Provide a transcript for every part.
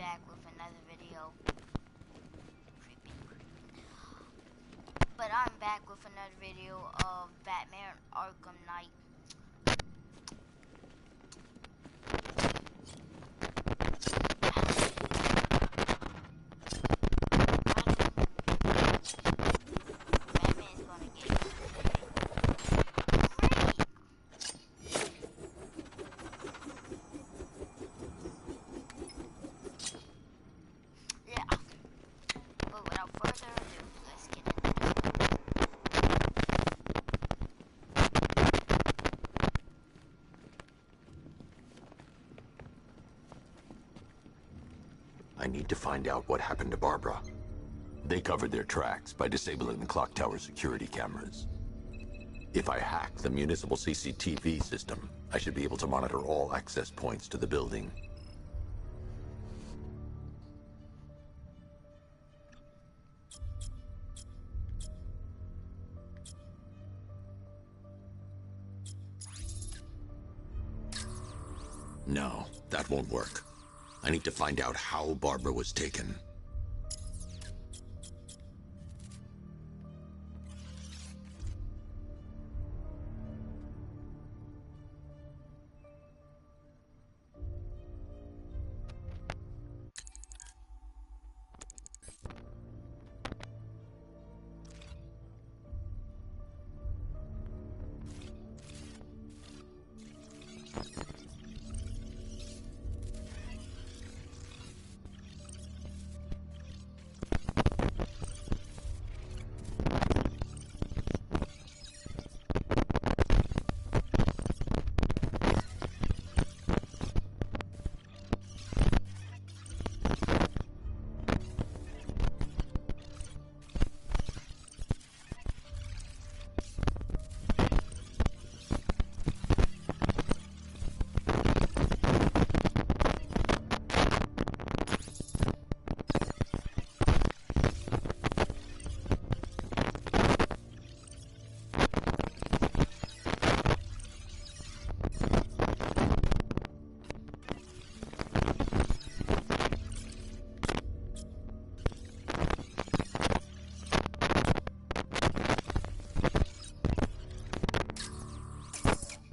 back with another video. Creepy. But I'm back with another video of Batman Arkham Knight. I need to find out what happened to Barbara. They covered their tracks by disabling the clock tower security cameras. If I hack the municipal CCTV system, I should be able to monitor all access points to the building. No, that won't work. I need to find out how Barbara was taken.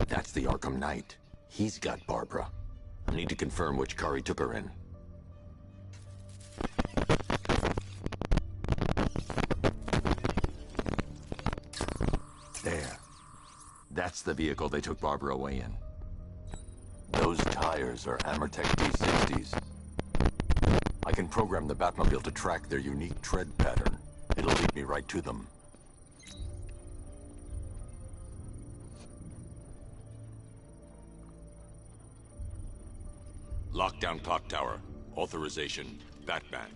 That's the Arkham Knight. He's got Barbara. I need to confirm which car he took her in. There. That's the vehicle they took Barbara away in. Those tires are Amertech D60s. I can program the Batmobile to track their unique tread pattern. It'll lead me right to them. Lockdown clock tower. Authorization, Batman.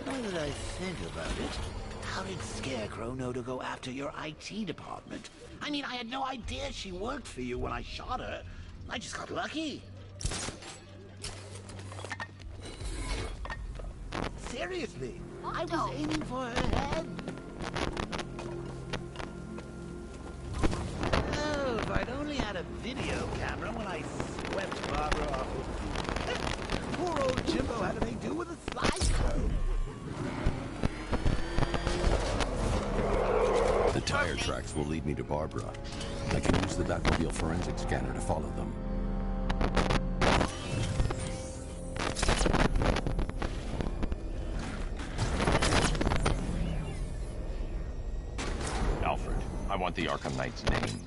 Now that I think about it, how did Scarecrow know to go after your IT department? I mean, I had no idea she worked for you when I shot her. I just got lucky. Seriously, I was aiming for her head. Oh, if I'd only had a video camera when I swept Barbara off her feet. Poor old Jimbo had to make do with a slideshow. The tire tracks will lead me to Barbara. I can use the Batmobile forensic scanner to follow them. Alfred, I want the Arkham Knight's name.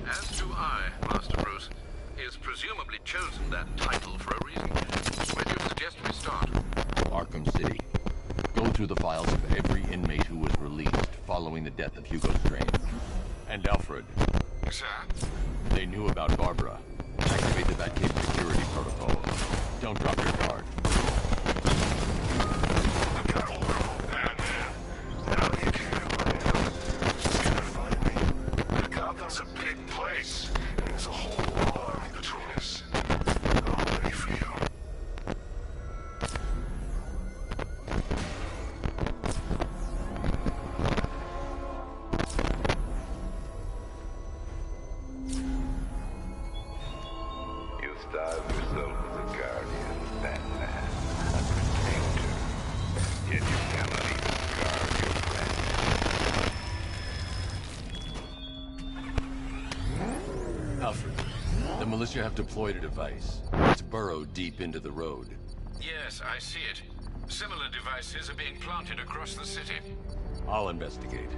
As do I, Master Bruce. He has presumably chosen that title for a reason. Where do you suggest we start? Arkham City. Go through the files of every inmate who was released following the death of Hugo Strange. And Alfred. Sir? They knew about Barbara. Activate the Batcave security protocol. Don't drop your guard. Gotham's a big place, and there's a whole lot between us. I'm ready for you. militia have deployed a device. It's burrowed deep into the road. Yes, I see it. Similar devices are being planted across the city. I'll investigate.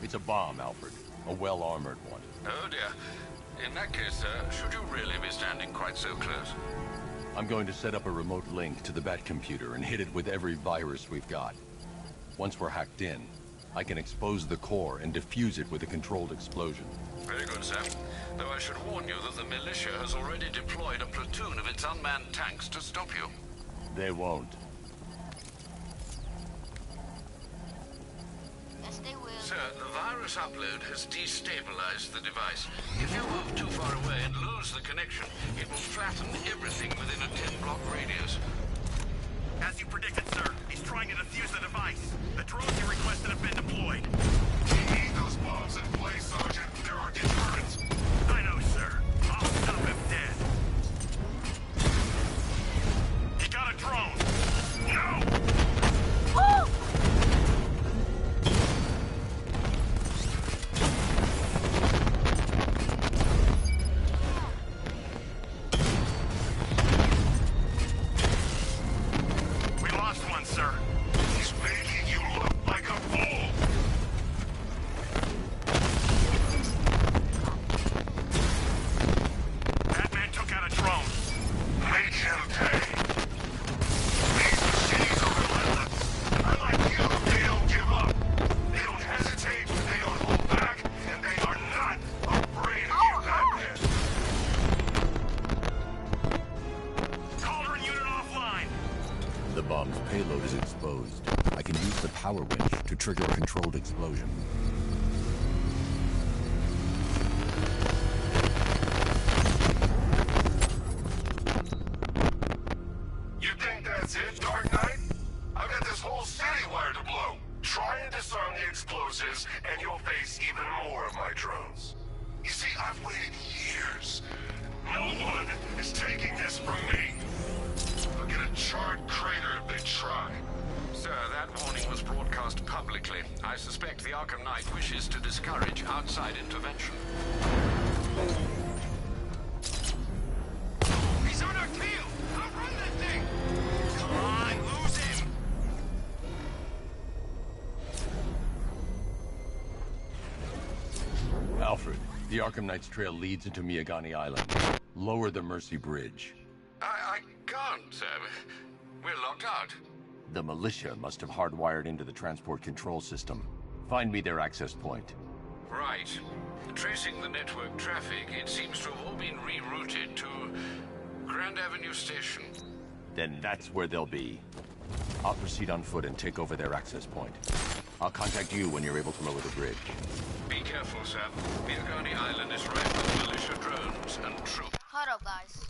It's a bomb, Alfred. A well-armored one. Oh dear. In that case, should you really be standing quite so close? I'm going to set up a remote link to the Bat computer and hit it with every virus we've got. Once we're hacked in, I can expose the core and defuse it with a controlled explosion. Very good, sir. Though I should warn you that the militia has already deployed a platoon of its unmanned tanks to stop you. They won't. Yes, they will. Sir, the virus upload has destabilized the device. If you move too far away and lose the connection, it will flatten everything within a 10-block radius. As you predicted, sir, he's trying to defuse the device. The drones you requested have been deployed. We need those bombs in place, Sergeant. There are deterrents. I know, sir. I'll stop him dead. He got a drone. No! Oh! We lost one, sir. He's making you look like a fool. Batman took out a drone. Make him pay. These machines are relentless. Unlike you, they don't give up. They don't hesitate, they don't hold back, and they are not afraid of you, Batman. Cauldron unit offline. The bomb's payload is exposed. I can use the power winch to trigger a controlled explosion. You think that's it, Dark Knight? I've got this whole city wired to blow. Try and disarm the explosives, and you'll face even more of my drones. You see, I've waited years. No one is taking this from me. Look at a charred crater if they try. Sir, that warning was broadcast publicly. I suspect the Arkham Knight wishes to discourage outside intervention. He's on our tail. Outrun that thing. Come on, lose him. Alfred, the Arkham Knight's trail leads into Miyagani Island. Lower the Mercy Bridge. I can't, sir. We're locked out. The militia must have hardwired into the transport control system. Find me their access point. Right. Tracing the network traffic, it seems to have all been rerouted to Grand Avenue Station. Then that's where they'll be. I'll proceed on foot and take over their access point. I'll contact you when you're able to lower the bridge. Be careful, sir. Miyagani Island is ripe with militia drones and troops. Hold up, guys.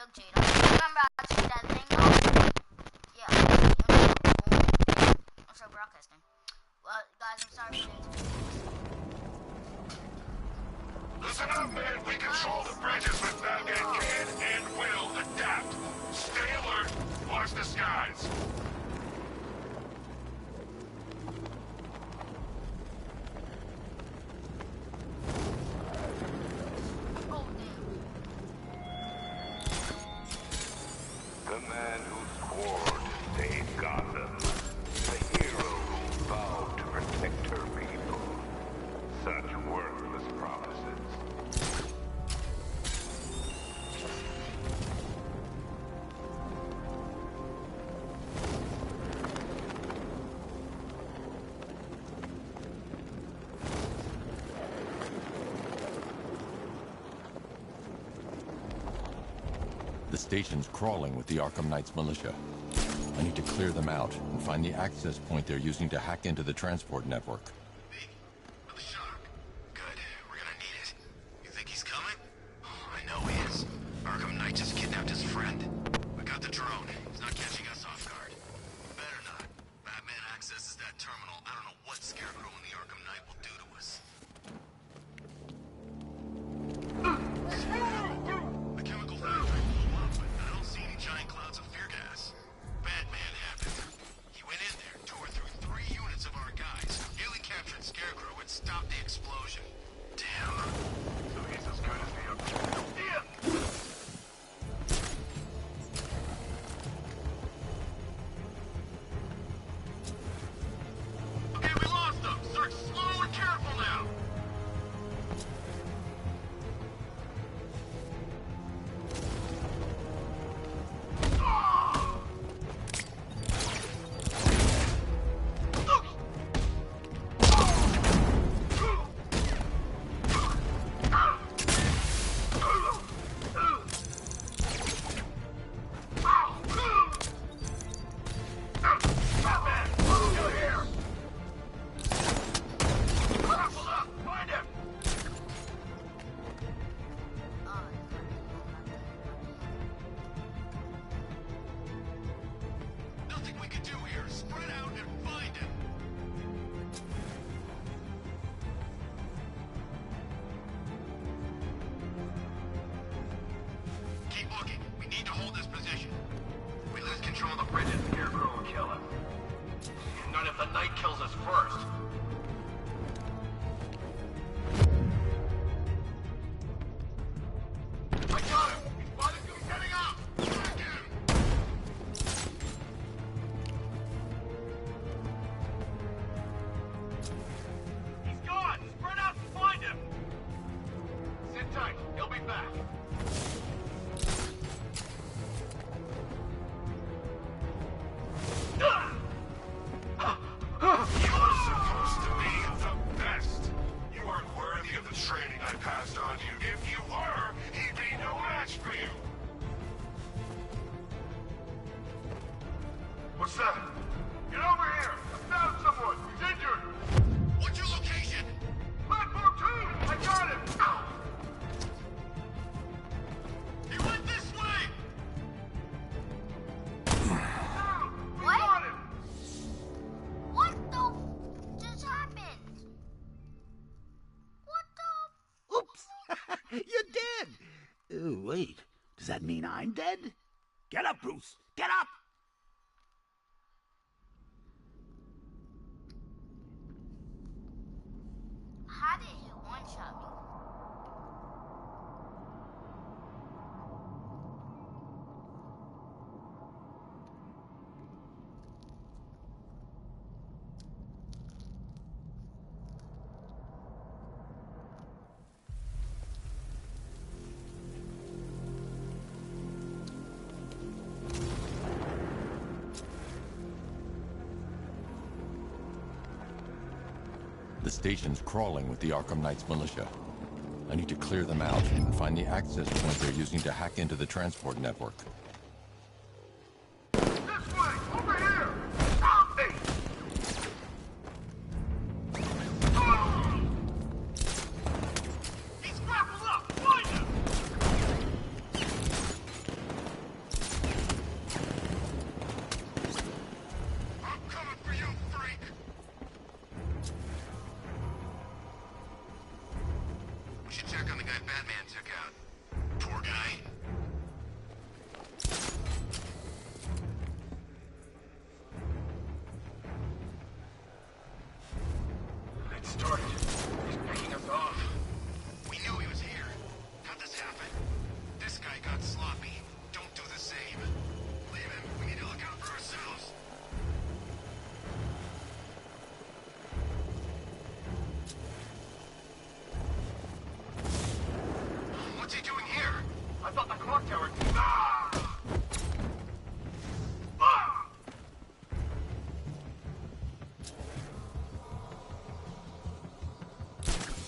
Look, Jada. Remember I took that thing off? Yeah. I'm still broadcasting. Well, guys, I'm sorry for the Listen up, man. We control the bridges, but Batman can and will adapt. Stay alert. Watch the skies. Oh, The man who swore to save Gotham. The hero who vowed to protect her people. Such worthless promises. The station's crawling with the Arkham Knight's militia. I need to clear them out and find the access point they're using to hack into the transport network. Big. With a shock. Good. We're gonna need it. You think he's coming? Oh, I know he is. Arkham Knight just kidnapped his friend. We got the drone. He's not catching us off guard. Better not. Batman accesses that terminal. I don't know what Scarecrow and the Arkham Knight will do to us. The chemical factory blew up, but I don't see any giant clouds of fear gas. Batman happened. He went in there, tore through 3 units of our guys, nearly captured Scarecrow, and stopped the explosion. Damn. So he's as good as the other. Yeah. Okay, we lost him. Search slow and careful now. Nothing we can do here. Spread out and find him. Keep looking. We need to hold this position. If we lose control of the bridges, Scarecrow will kill us. Not if the Knight kills us first. I got him! He's by the goose heading up! Track him! He's gone! Spread out and find him! Sit tight. He'll be back. You are supposed to be the best. You aren't worthy of the training I passed on to you. If you were, he'd be no match for you. What's that? Get over here! I found someone! He's injured! What's your location? Platform 2! I got him! He went this way! Down! We What? got him! what the just happened? What the? Oops! You're dead! Oh, wait. Does that mean I'm dead? Get up, Bruce! Get up! How did he one-shot me? The station's crawling with the Arkham Knight's militia. I need to clear them out and find the access point they're using to hack into the transport network. This way! Over here! Stop me! He's grappled up! Find him! that Batman took out. Poor guy. It started. He's picking us off. We knew he was here. How'd this happen? This guy got sloppy. Don't do the same. Leave him. We need to look out for ourselves. What's he doing here? I thought the clock tower... Ah! Ah!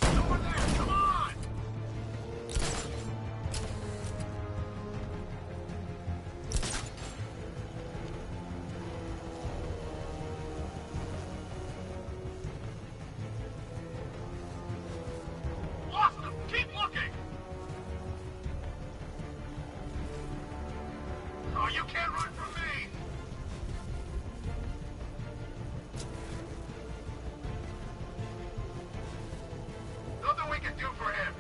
Over there! Come on! Lost him! Keep looking! Oh, you can't run from me! Nothing we can do for him.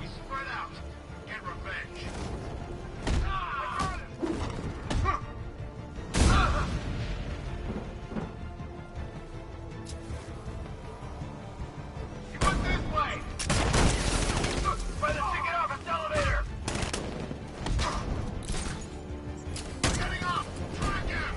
We spread out. Get revenge. Ah! Ah! He went this way! By the ticket office elevator! Getting up! Track him!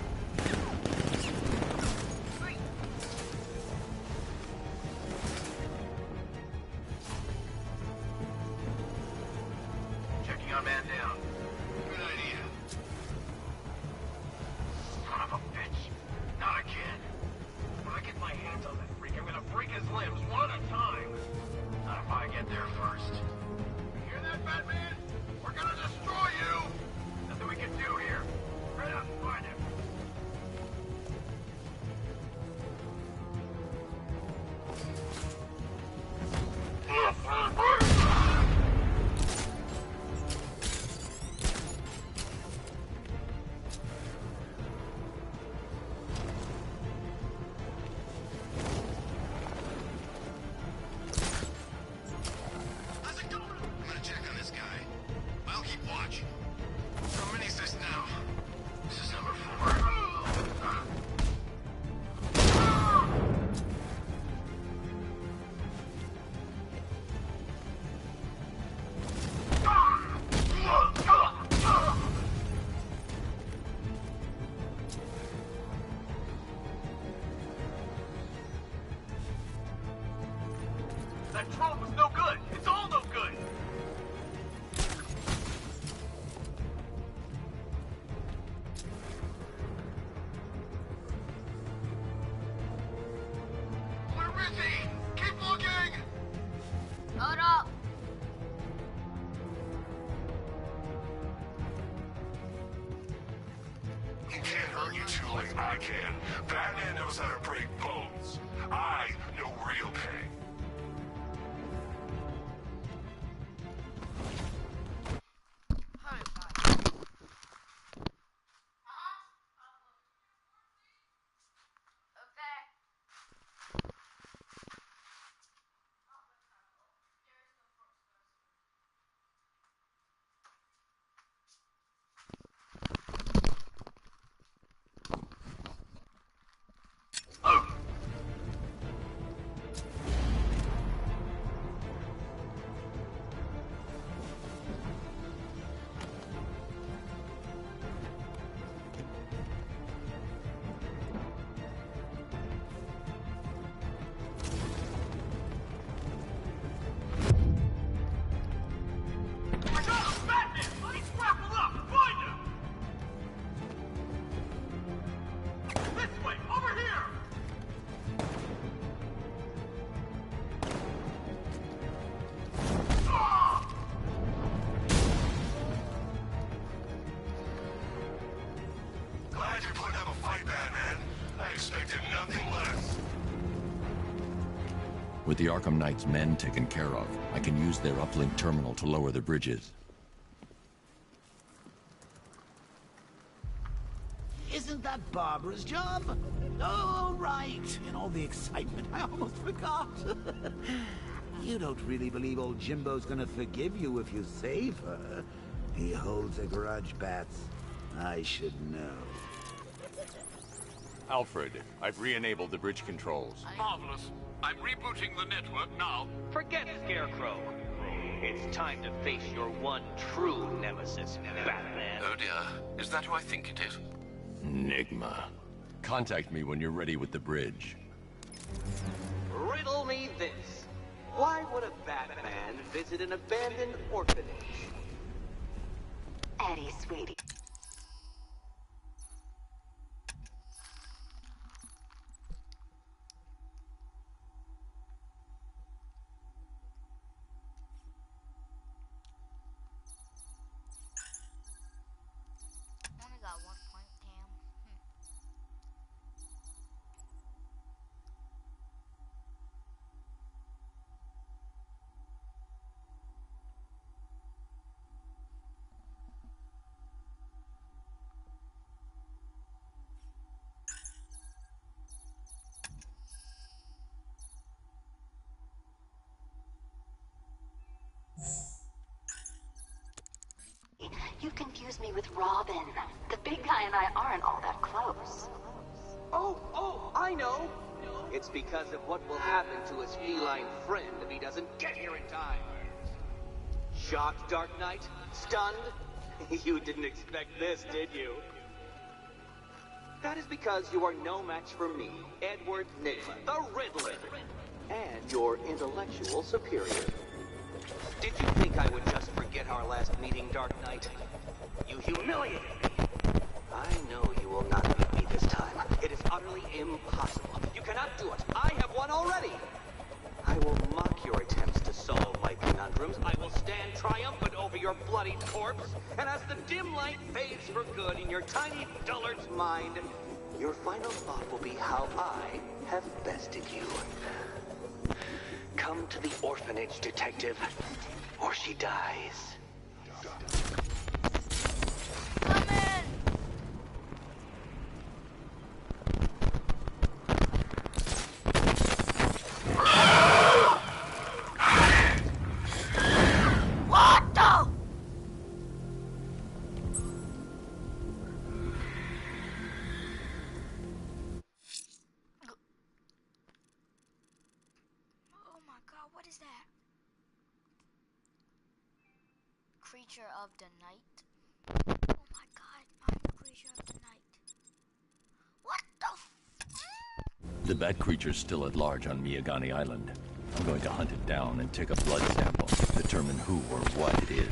Checking our man down. Good idea. Son of a bitch. Not again. When I get my hands on that freak, I'm gonna break his limbs one at a time. Not if I get there first. You hear that, Batman? We're gonna destroy you! Nothing we can do here. Right out and find him. How's it going? I'm gonna check on this guy. I'll keep watch. How many's this now? This is number 4. That drone was no good. It's all no good. Where is he? Keep looking! Hold up. He can't hurt you two like I can. Batman knows how to break bones. I know real pain. With the Arkham Knight's men taken care of, I can use their uplink terminal to lower the bridges. Isn't that Barbara's job? Oh, right. In all the excitement, I almost forgot. You don't really believe old Jimbo's gonna forgive you if you save her. He holds a grudge, Bats. I should know. Alfred, I've re-enabled the bridge controls. Marvelous. I'm rebooting the network now. Forget Scarecrow. It's time to face your one true nemesis, Batman. Oh dear. Is that who I think it is? Enigma. Contact me when you're ready with the bridge. Riddle me this. Why would a Batman visit an abandoned orphanage? Eddie, sweetie. Only got 1 point, damn. You confuse me with Robin. The big guy and I aren't all that close. Oh, I know! It's because of what will happen to his feline friend if he doesn't get here in time. Shocked, Dark Knight? Stunned? You didn't expect this, did you? That is because you are no match for me, Edward Nygma, the Riddler, and your intellectual superior. Did you think I would just forget our last meeting, Dark Knight? You humiliated me. I know you will not beat me this time. It is utterly impossible. You cannot do it. I have won already. I will mock your attempts to solve my conundrums. I will stand triumphant over your bloody corpse. And as the dim light fades for good in your tiny dullard's mind, your final thought will be how I have bested you. Come to the orphanage, detective, or she dies. Come in! What the? Oh my god, what is that? Creature of the night. Oh my god, I'm the creature of the night. What the The bat creature's still at large on Miyagani Island. I'm going to hunt it down and take a blood sample, determine who or what it is.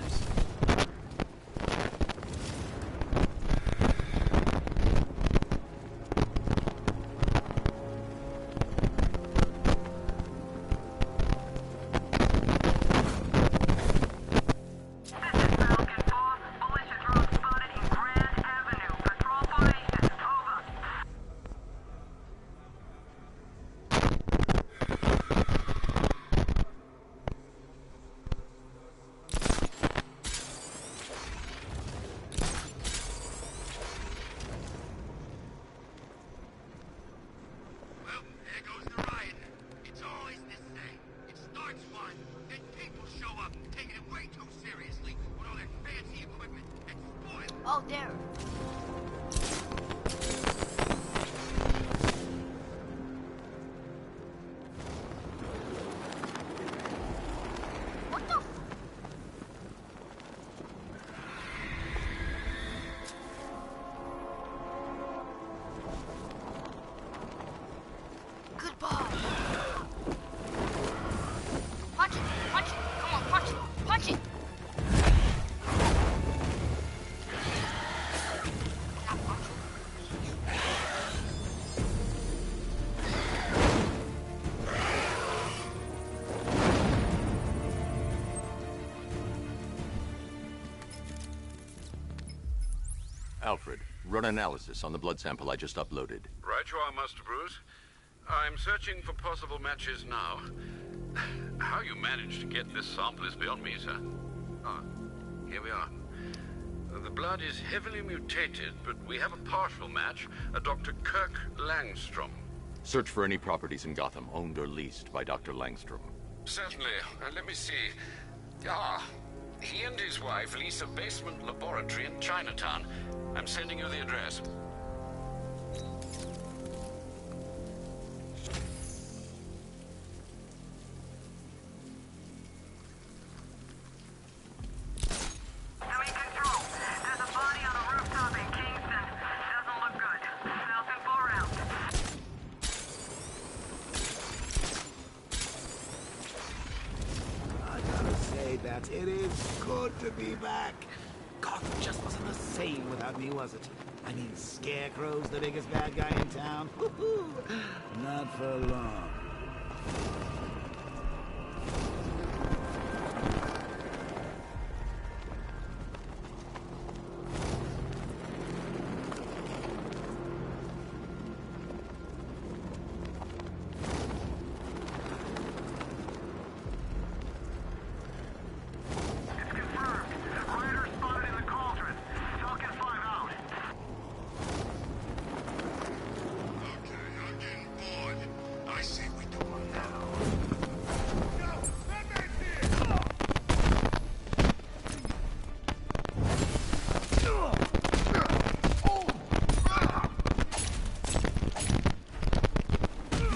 Well, there goes the riot. It's always this thing. It starts one, then people show up, taking it way too seriously with all their fancy equipment and spoil it. Oh, there. What the? Goodbye. Punch it, punch it. Come on, punch it, punch it. Not punch it. Alfred, run analysis on the blood sample I just uploaded. Right you are, Master Bruce. I'm searching for possible matches now. How you managed to get this sample is beyond me, sir. Ah, here we are. The blood is heavily mutated, but we have a partial match, a Dr. Kirk Langstrom. Search for any properties in Gotham owned or leased by Dr. Langstrom. Certainly. Let me see. Ah, he and his wife lease a basement laboratory in Chinatown. I'm sending you the address. Doing control. There's a body on a rooftop in Kingston. Doesn't look good. Falcon 4 out. I gotta say that it is good to be back. Gotham just wasn't the same without me, was it? I mean, Scarecrow's the biggest bad guy in town. Not for long. It's confirmed. Rider spotted in the cauldron. Falcon 5 out. Okay, I'm getting bored. I say we do one now. Yo, Batman's here!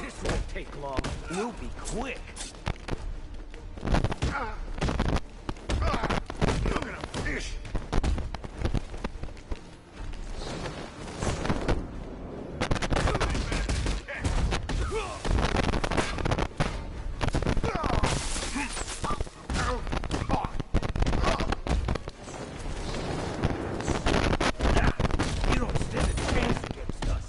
This won't take long. We'll be quick. You're gonna fish! You don't stand a chance against us.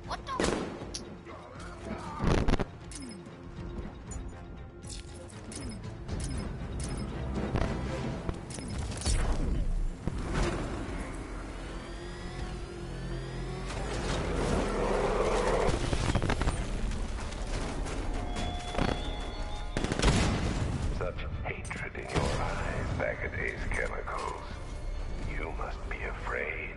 What the? Such hatred in your eyes, Bagaday's chemicals. You must be afraid.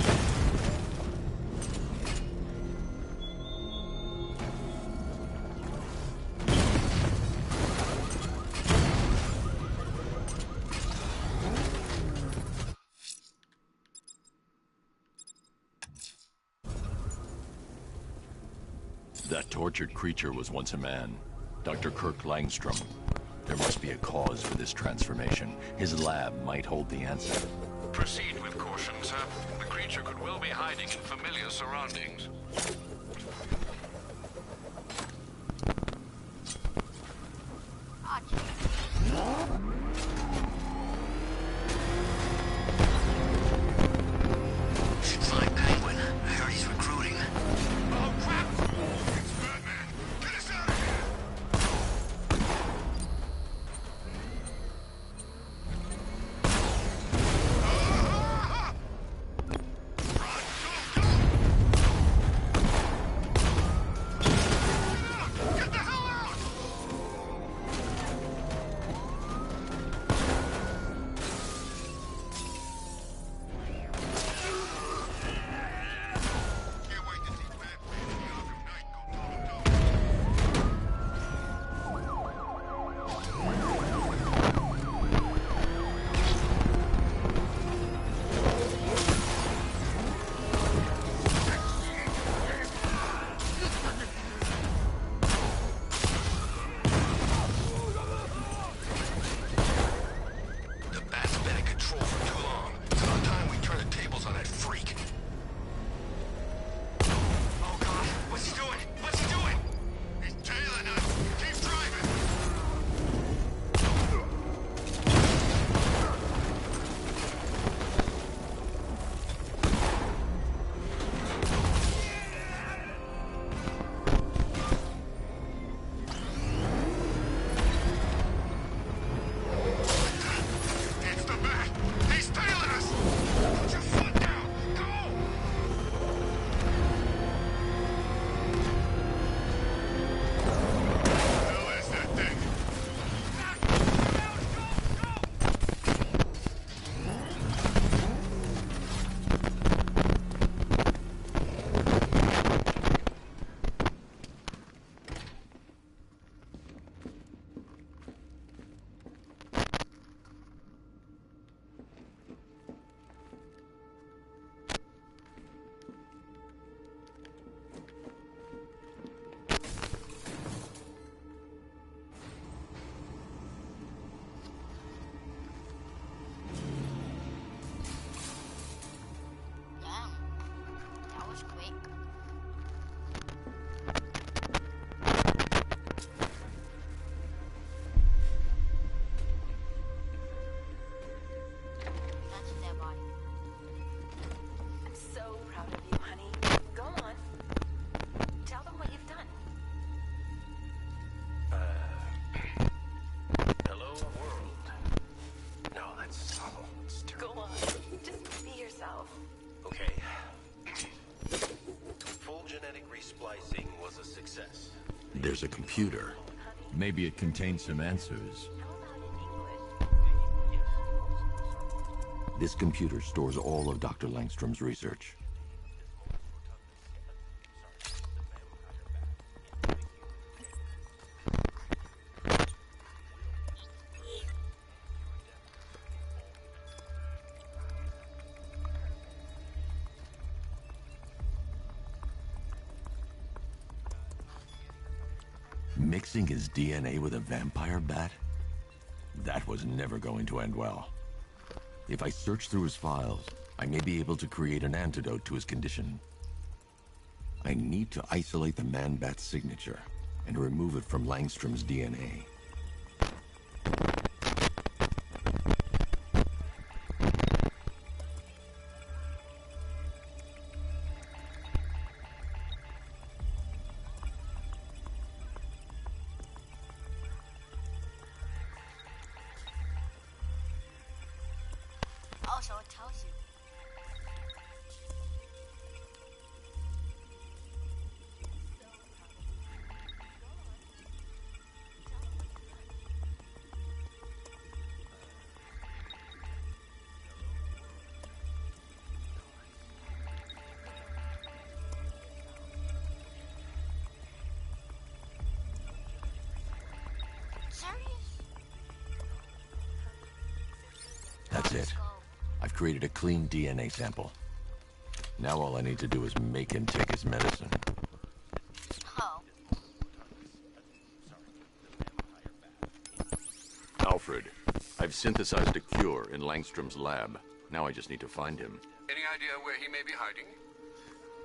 That tortured creature was once a man. Dr. Kirk Langstrom. There must be a cause for this transformation. His lab might hold the answer. Proceed with caution, sir. The creature could well be hiding in familiar surroundings. Ah, jeez. Should find Penguin. I heard he's recruiting. Oh, crap! It's Batman! Get us out of here! Ah! Run, go, go! There's a computer. Maybe it contains some answers. This computer stores all of Dr. Langstrom's research. Mixing his DNA with a vampire bat? That was never going to end well. If I search through his files, I may be able to create an antidote to his condition. I need to isolate the man-bat's signature and remove it from Langstrom's DNA. Also, it tells you. Serious? That's it. I've created a clean DNA sample. Now all I need to do is make him take his medicine. Oh. Alfred, I've synthesized a cure in Langstrom's lab. Now I just need to find him. Any idea where he may be hiding?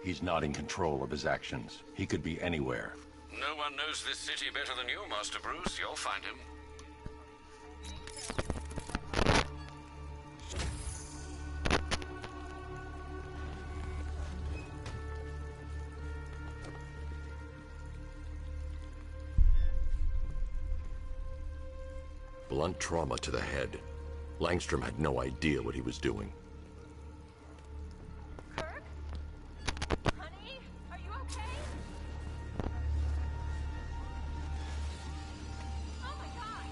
He's not in control of his actions. He could be anywhere. No one knows this city better than you, Master Bruce. You'll find him. Blunt trauma to the head. Langstrom had no idea what he was doing. Kirk? Honey? Are you okay? Oh my god!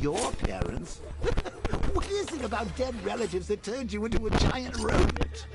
Your parents? What is it about dead relatives that turned you into a giant rodent?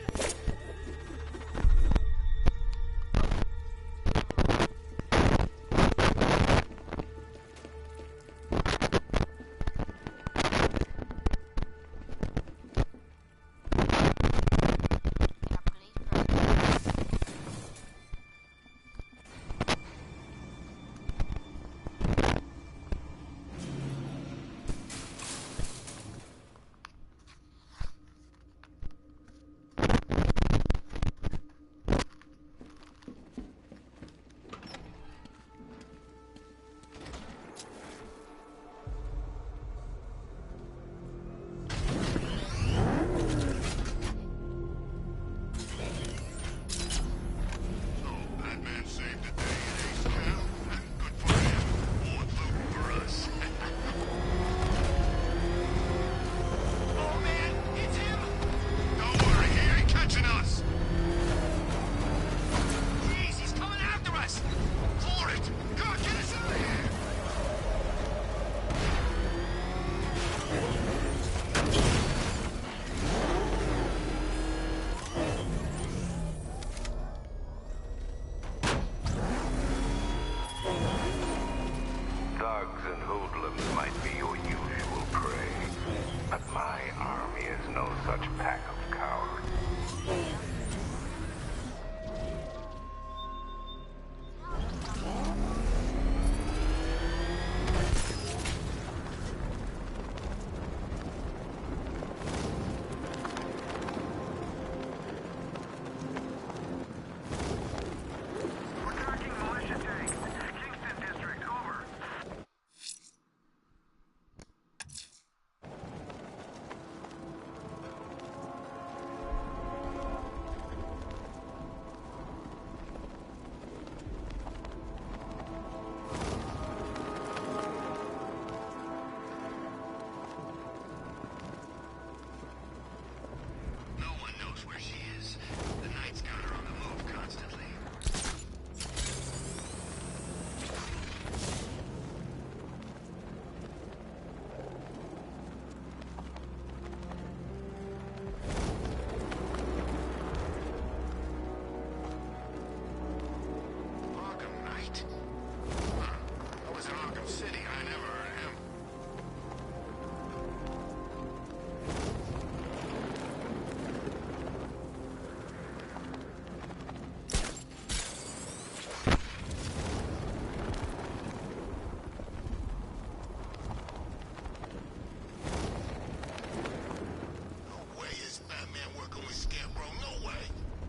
bro. No way.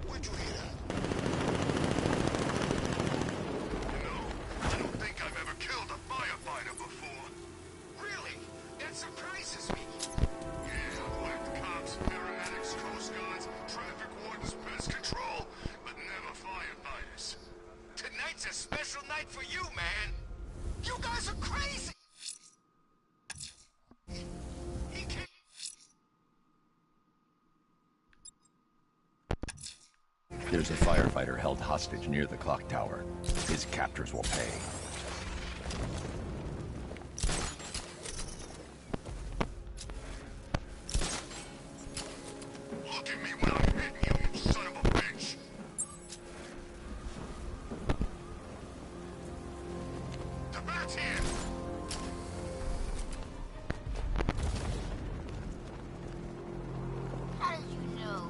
Where'd you hear that? You know, I don't think I've ever killed a firefighter before. Really? That surprises me. Yeah, I've whacked cops, paramedics, coast guards, traffic wardens, pest control, but never firefighters. Tonight's a special night for you, man. You guys are crazy. He can't... There's a firefighter held hostage near the clock tower. His captors will pay. Look at me when I'm hitting you, you son of a bitch! The bat's here! How did you know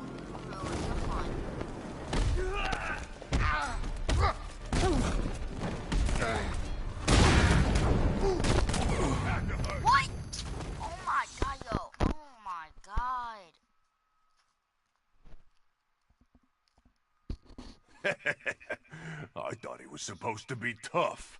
you ruined your fun? What? Oh my god, yo. Oh my god. I thought he was supposed to be tough.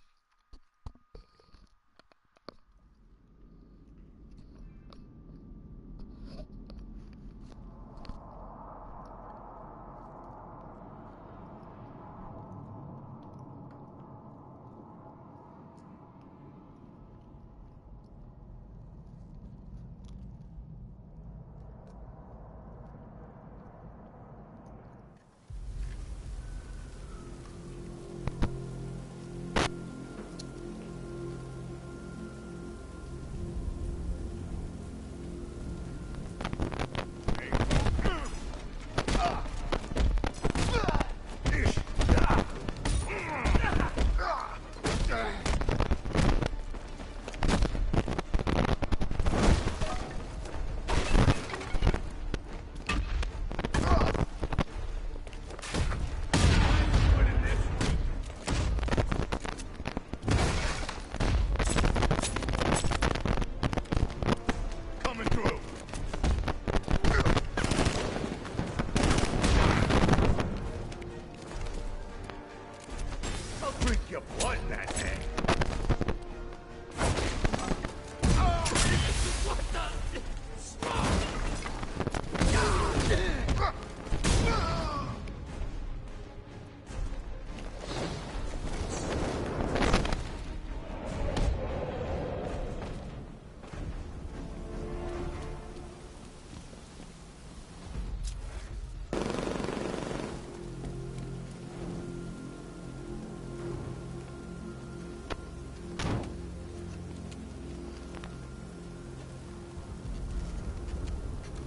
Coming through. I'll drink your blood that day.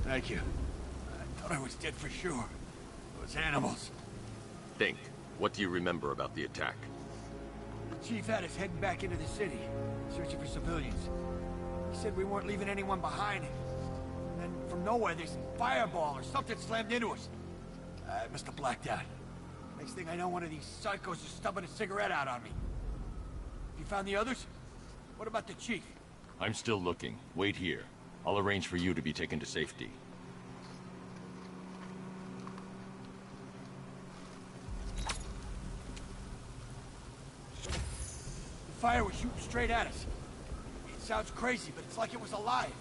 Thank you. I thought I was dead for sure. Those animals. Think. What do you remember about the attack? The chief had us heading back into the city, searching for civilians. He said we weren't leaving anyone behind. And then from nowhere, this fireball or something slammed into us. I must have blacked out. Next thing I know, one of these psychos is stubbing a cigarette out on me. You found the others? What about the chief? I'm still looking. Wait here. I'll arrange for you to be taken to safety. The fire was shooting straight at us. It sounds crazy, but it's like it was alive.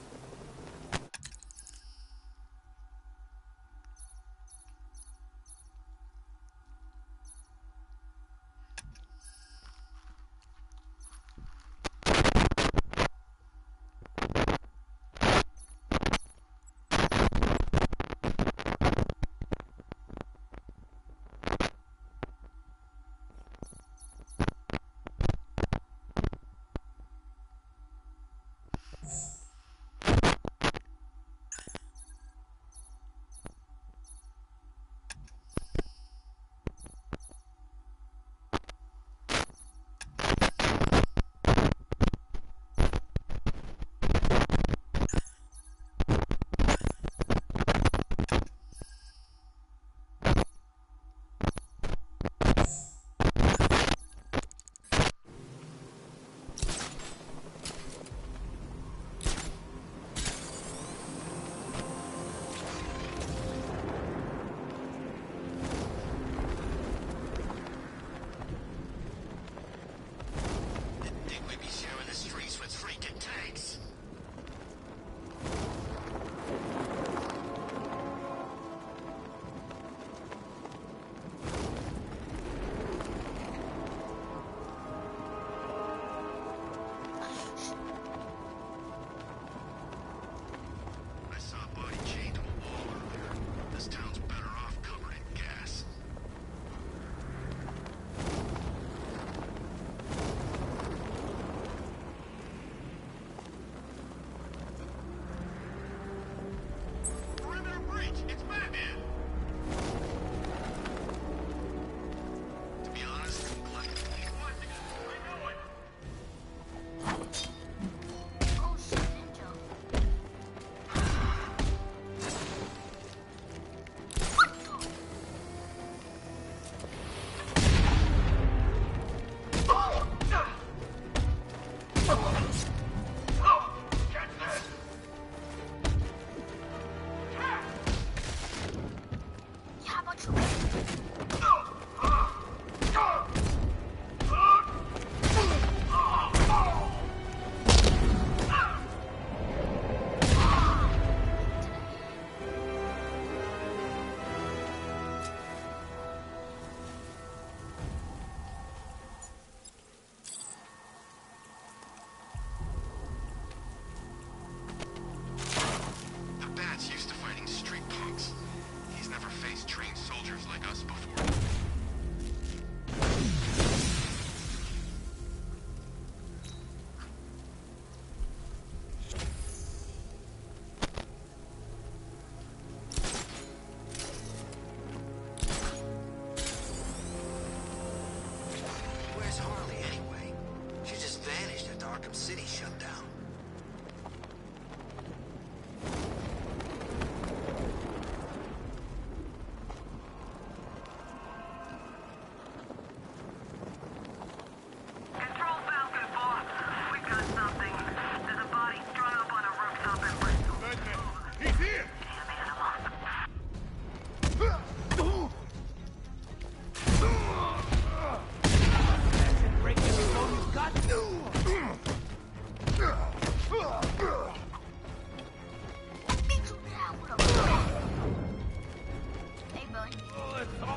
Did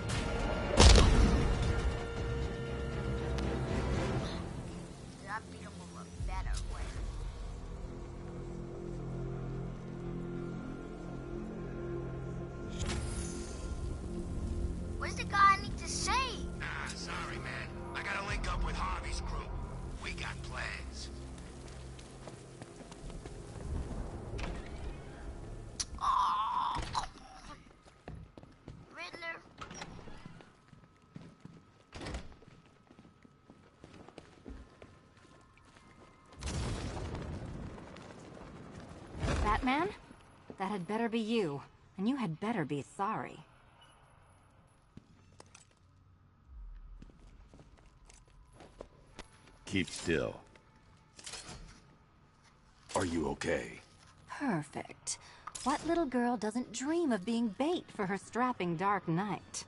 I beat him with a better way? What's the guy I need to say? Ah, sorry, man. I gotta link up with Harvey's group. We got plans. Oh, Riddler. Batman? That had better be you. And you had better be sorry. Keep still. Are you okay? Perfect. What little girl doesn't dream of being bait for her strapping Dark Knight?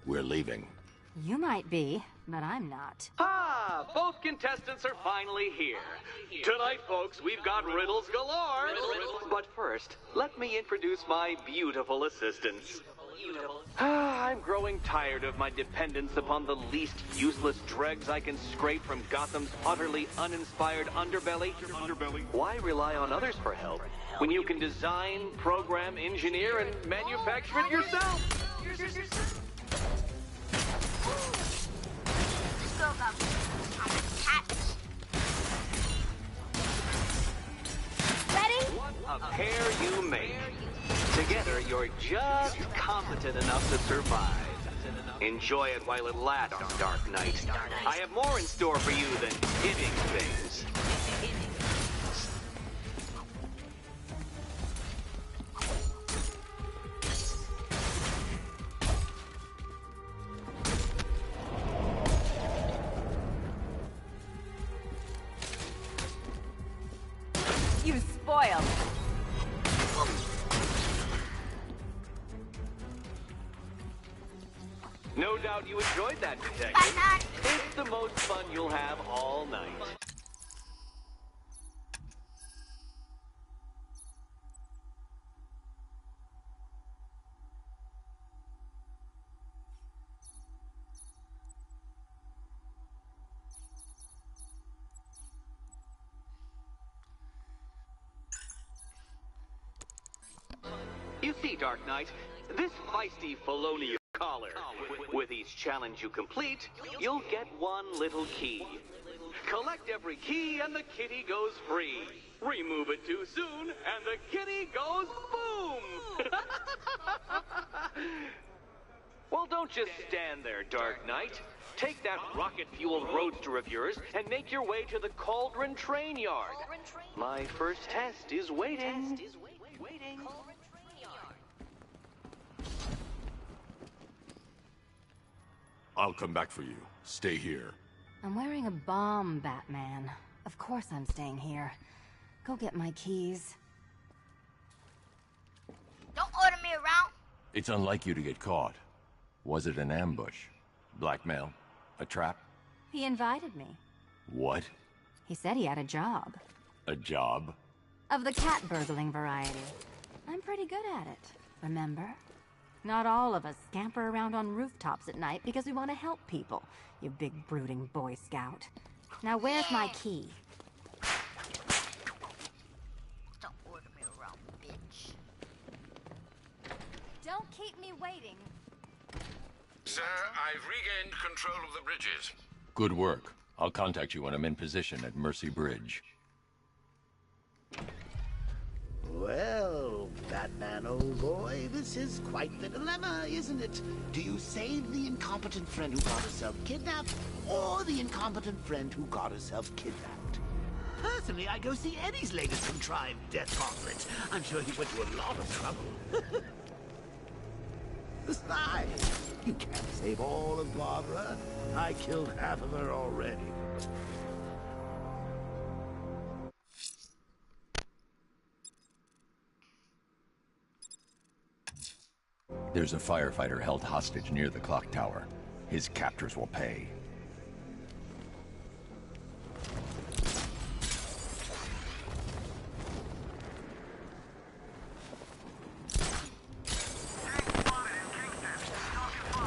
We're leaving. You might be, but I'm not. Ah, both contestants are finally here. Tonight, folks, we've got riddles galore. But first, let me introduce my beautiful assistants. I'm growing tired of my dependence upon the least useless dregs I can scrape from Gotham's utterly uninspired underbelly. Why rely on others for help when you can design, program, engineer, and manufacture it yourself? This girl got me. I'm attached. Ready? What a pair you make. Together, you're just competent enough to survive. Enjoy it while it lasts, Dark Knight. I have more in store for you than hitting things. You spoiled. No doubt you enjoyed that, detective. It's the most fun you'll have all night. You see, Dark Knight, this feisty felonious collar. With each challenge you complete, you'll get one little key. Collect every key and the kitty goes free. Remove it too soon and the kitty goes boom! Well, don't just stand there, Dark Knight. Take that rocket-fueled roadster of yours and make your way to the Cauldron Train Yard. My first test is waiting. I'll come back for you. Stay here. I'm wearing a bomb, Batman. Of course I'm staying here. Go get my keys. Don't order me around. It's unlike you to get caught. Was it an ambush? Blackmail? A trap? He invited me. What? He said he had a job. A job? Of the cat burgling variety. I'm pretty good at it, remember? Not all of us scamper around on rooftops at night because we want to help people, you big brooding Boy Scout. Now where's my key? Don't order me around, bitch. Don't keep me waiting. Sir, I've regained control of the bridges. Good work. I'll contact you when I'm in position at Mercy Bridge. Well, Batman, old boy, this is quite the dilemma, isn't it? Do you save the incompetent friend who got herself kidnapped, or the incompetent friend who got herself kidnapped? Personally, I go see Eddie's latest contrived death gauntlet. I'm sure he went to a lot of trouble. Besides, you can't save all of Barbara. I killed half of her already. There's a firefighter held hostage near the clock tower. His captors will pay. Tank spotted in Kingston. Talking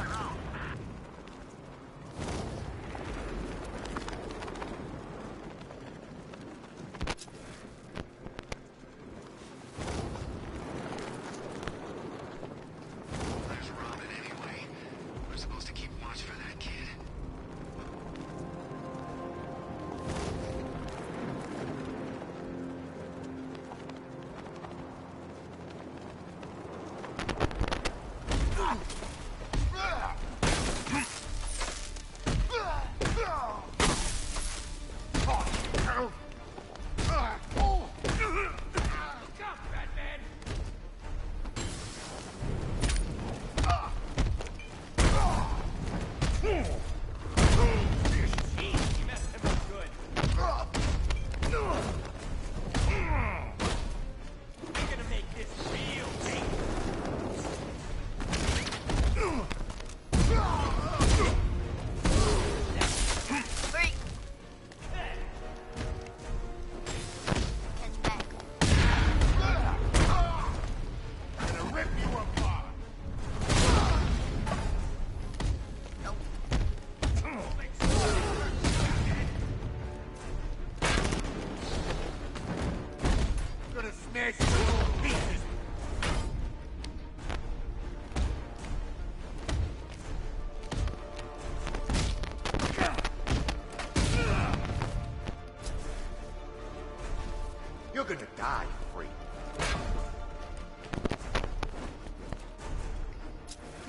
Die, freak.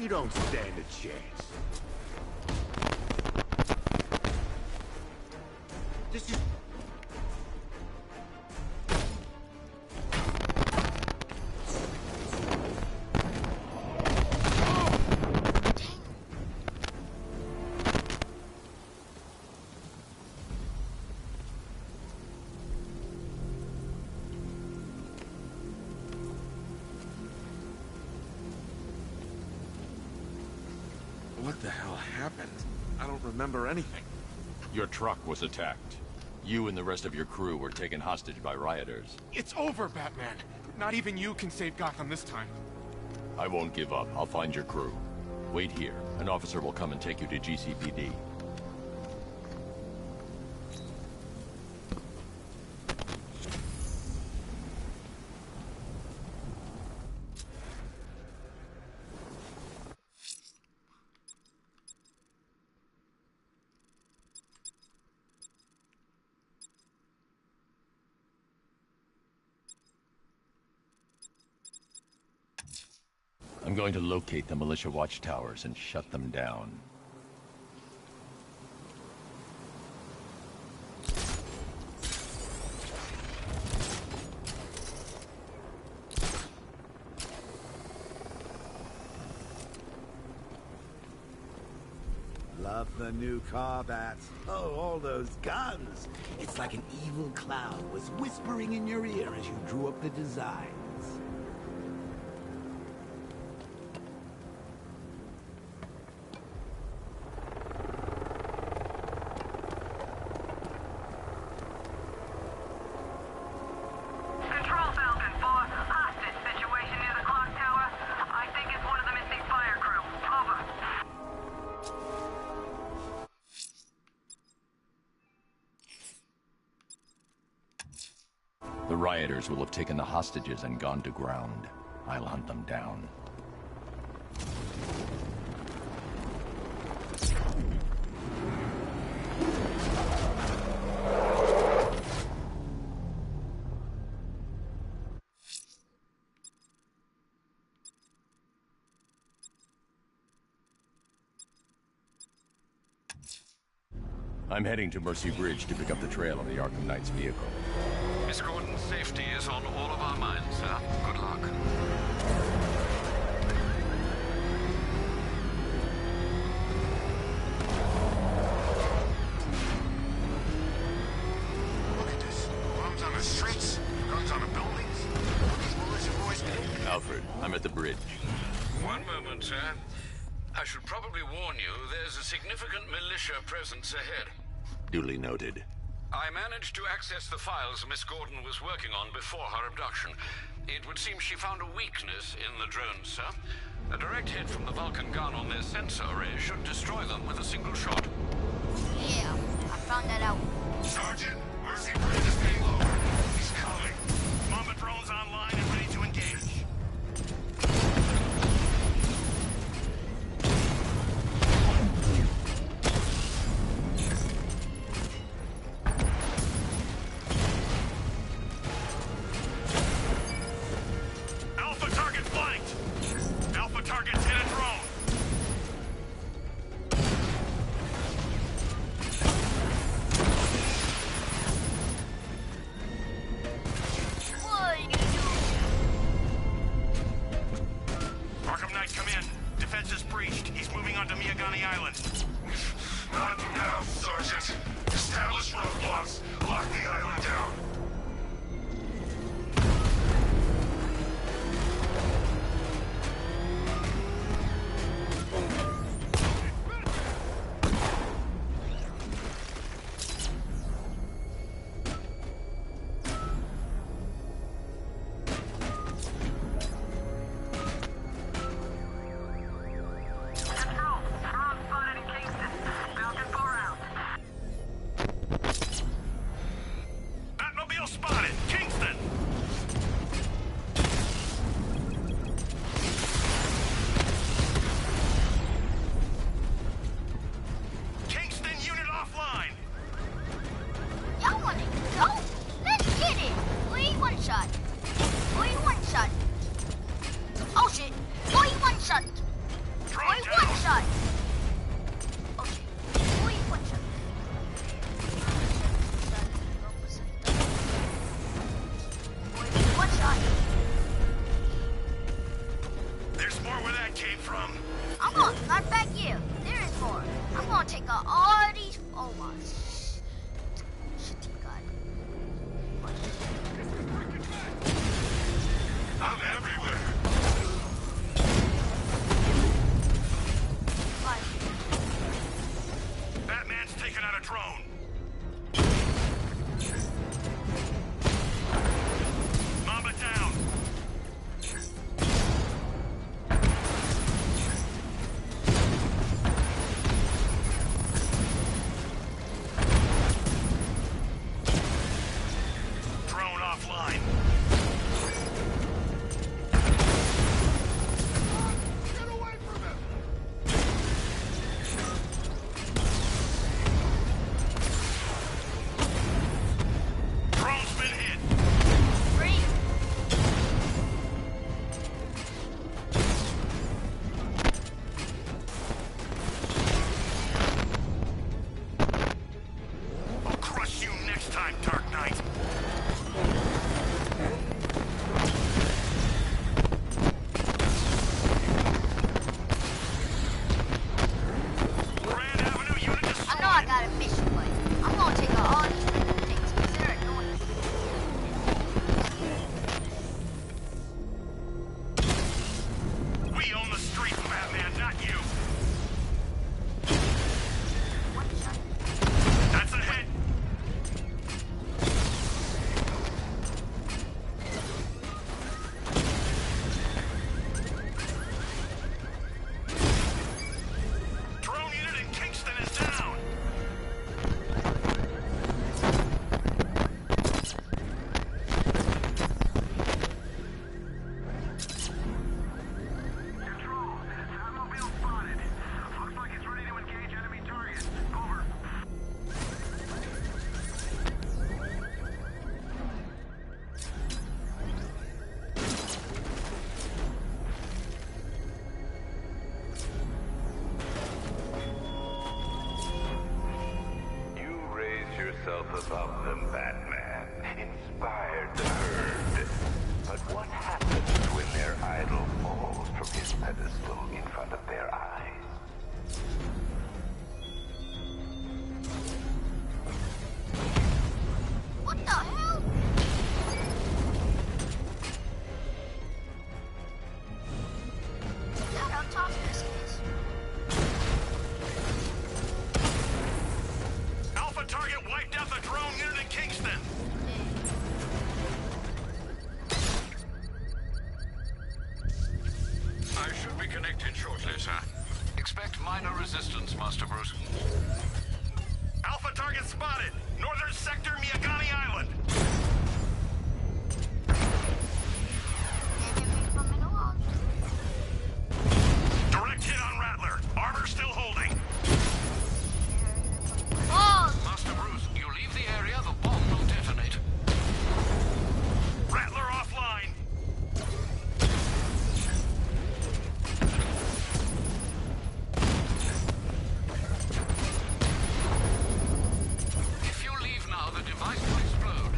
You don't stand a chance. This is... What the hell happened? I don't remember anything. Your truck was attacked. You and the rest of your crew were taken hostage by rioters. It's over, Batman. Not even you can save Gotham this time. I won't give up. I'll find your crew. Wait here. An officer will come and take you to GCPD. I'm going to locate the militia watchtowers and shut them down. Love the new car, Bats. Oh, all those guns. It's like an evil cloud was whispering in your ear as you drew up the designs. Control Falcon 4, hostage situation near the clock tower. I think it's one of the missing fire crew. Over. The rioters will have taken the hostages and gone to ground. I'll hunt them down. I'm heading to Mercy Bridge to pick up the trail of the Arkham Knight's vehicle. Miss Gordon's safety is on all of our minds, sir. Good luck. Look at this. Bombs on the streets, guns on the buildings. What these militia boys do? Alfred, I'm at the bridge. One moment, sir. I should probably warn you, there's a significant militia presence ahead. Duly noted. I managed to access the files Miss Gordon was working on before her abduction. It would seem she found a weakness in the drones, sir. A direct hit from the Vulcan gun on their sensor array should destroy them with a single shot. Yeah, I found that out. Sergeant, Mercy Bridge is payload. He's coming. Mama drones online and ready to engage. Alpha target flanked. Alpha target's hit a drone. What are you gonna do? Arkham Knight, come in. Defense is breached. He's moving onto Miyagani Island. Not now, Sergeant. Establish roadblocks. Lock the island down. Control, drone spotted in Kingston. Falcon 4 out. Batman that came from? I'm gonna not back you. There is more. I'm gonna take out all these. Oh my. Shit, God. I'm everywhere. Batman's taken out a drone. Mamba down. Drone offline. Get away from him! Drone's been hit. Free. I'll crush you next time, Dark Knight. Grand Avenue unit destroyed. I know I got a mission, but I'm gonna take out all these things because they're annoying. We own the street, Batman, not you. That's a hit. Drone unit in Kingston is down. Control. Batmobile spotted. Looks like it's ready to engage enemy targets. Over. You raised yourself above them, Batman. Inspired the herd. But what happens when their idol falls from his pedestal in front of their eyes? What the hell? Look how tough this is. Alpha target wiped out the drone unit in Kingston. I should be connected shortly, sir. Expect minor resistance, Master Bruce. Alpha target spotted. Northern sector, Miyagani Island. Can't get me from in a while. Direct hit on Rattler. Armor still holding. Oh, Master Bruce, you leave the area, the bomb will detonate. Rattler offline. If you leave now, the device will explode.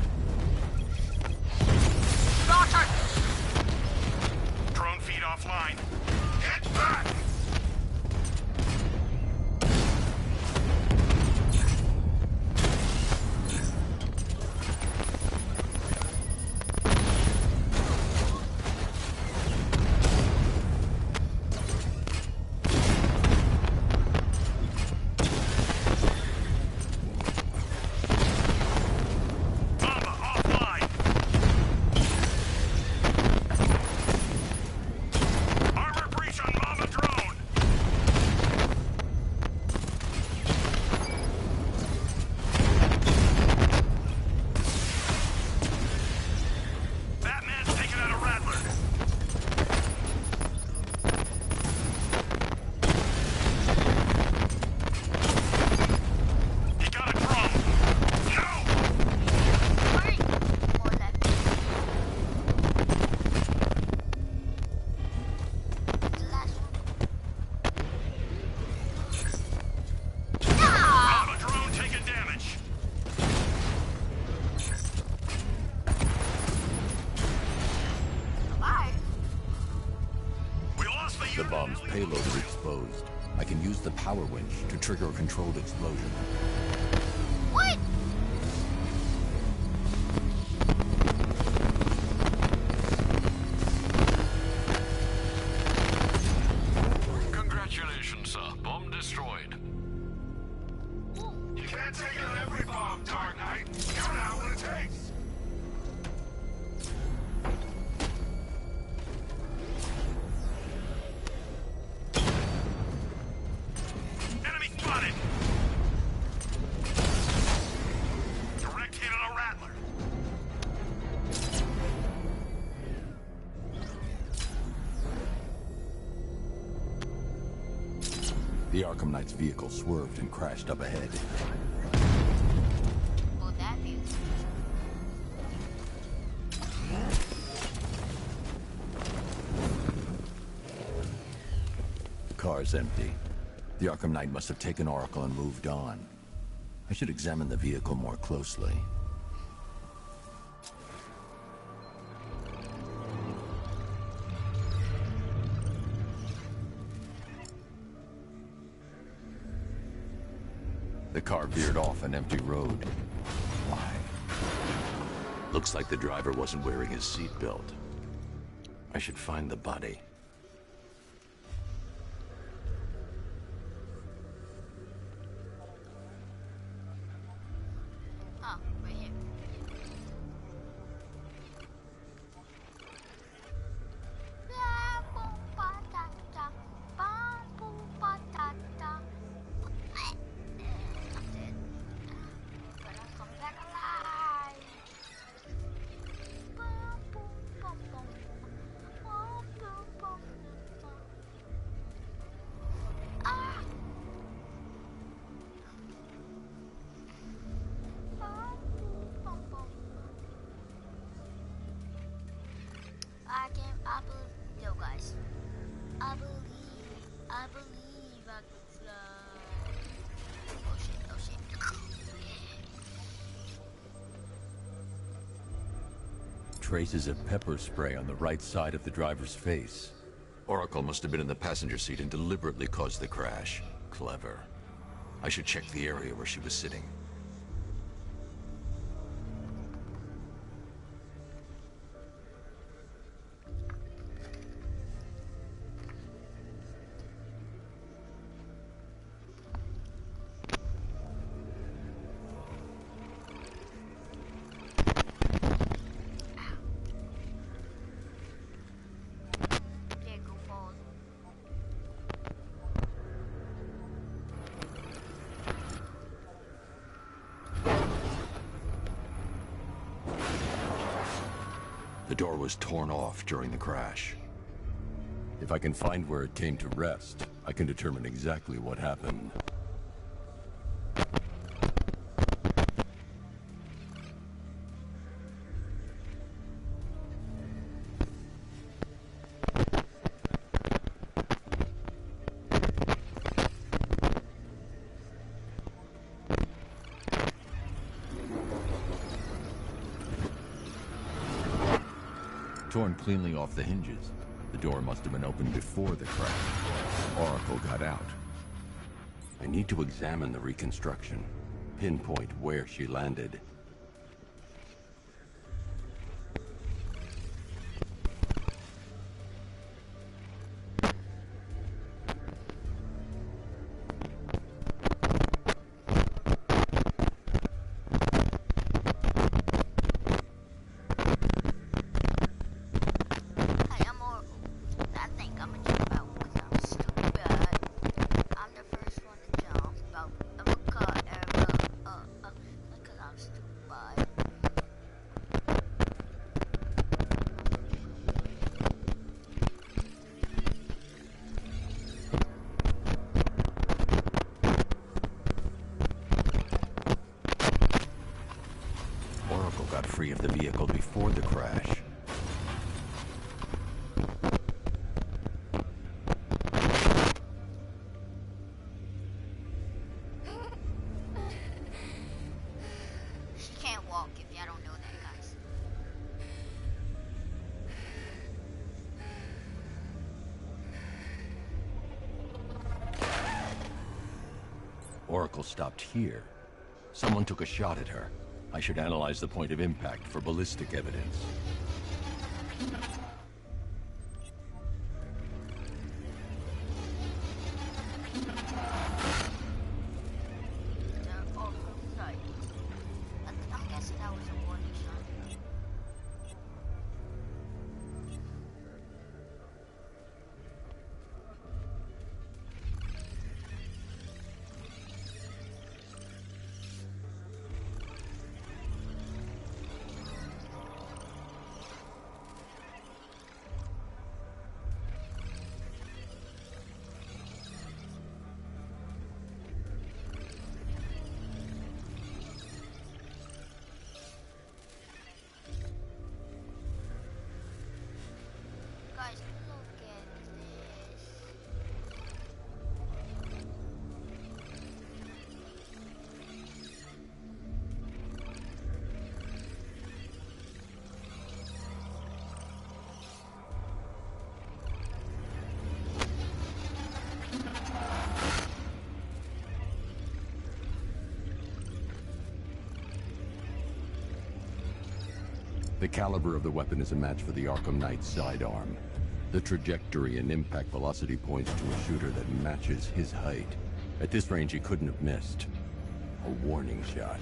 The bomb's payload is exposed. I can use the power winch to trigger a controlled explosion. What? Congratulations, sir. Bomb destroyed. You can't take out every bomb, Dark Knight. You know what it takes. Enemy spotted! Direct hit on a rattler. The Arkham Knight's vehicle swerved and crashed up ahead. Oh, that view. Car's empty. The Arkham Knight must have taken Oracle and moved on. I should examine the vehicle more closely. The car veered off an empty road. Why? Looks like the driver wasn't wearing his seatbelt. I should find the body. Oh, right here. Ba, boom, ba, da, da. Ba, boom, ba, da, da. I'm dead. But I'm coming back alive. Ba, boom, ba, boom. Ba, boom, ba, boom, ba. Ah! Ba, boom, ba, boom. I believe, yo guys, I believe I can fly. Oh shit, oh shit. Traces of pepper spray on the right side of the driver's face. Oracle must have been in the passenger seat and deliberately caused the crash. Clever. I should check the area where she was sitting. Yeah, go forward. The door was torn off during the crash. If I can find where it came to rest, I can determine exactly what happened. Torn cleanly off the hinges. The door must have been opened before the crash. Oracle got out. I need to examine the reconstruction, pinpoint where she landed. Hey, I'm Oracle. I think I'm gonna jump out because I'm stupid. I'm the first one to jump out of a car because I'm stupid. Oracle stopped here. Someone took a shot at her. I should analyze the point of impact for ballistic evidence. I'm guessing that was a warning shot. Guys, look at this. The caliber of the weapon is a match for the Arkham Knight's sidearm. The trajectory and impact velocity points to a shooter that matches his height. At this range, he couldn't have missed. A warning shot.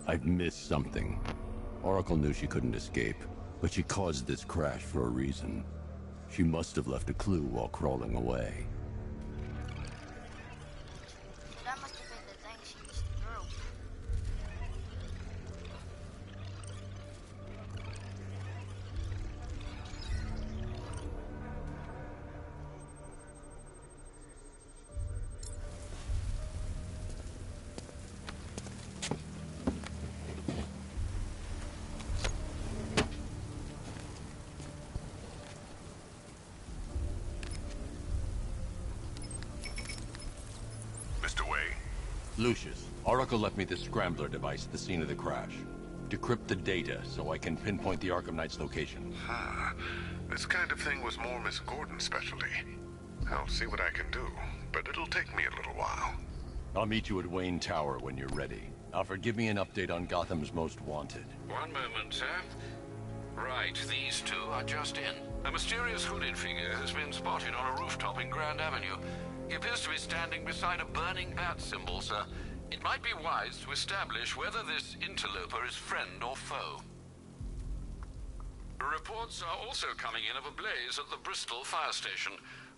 I've missed something. Oracle knew she couldn't escape, but she caused this crash for a reason. She must have left a clue while crawling away. So that must have been the thing she was through. Lucius, Oracle left me the scrambler device at the scene of the crash. Decrypt the data so I can pinpoint the Arkham Knight's location. This kind of thing was more Miss Gordon's specialty. I'll see what I can do, but it'll take me a little while. I'll meet you at Wayne Tower when you're ready. Alfred, give me an update on Gotham's Most Wanted. One moment, sir. Right, these two are just in. A mysterious hooded figure has been spotted on a rooftop in Grand Avenue. He appears to be standing beside a burning bat symbol, sir. It might be wise to establish whether this interloper is friend or foe. Reports are also coming in of a blaze at the Bristol fire station.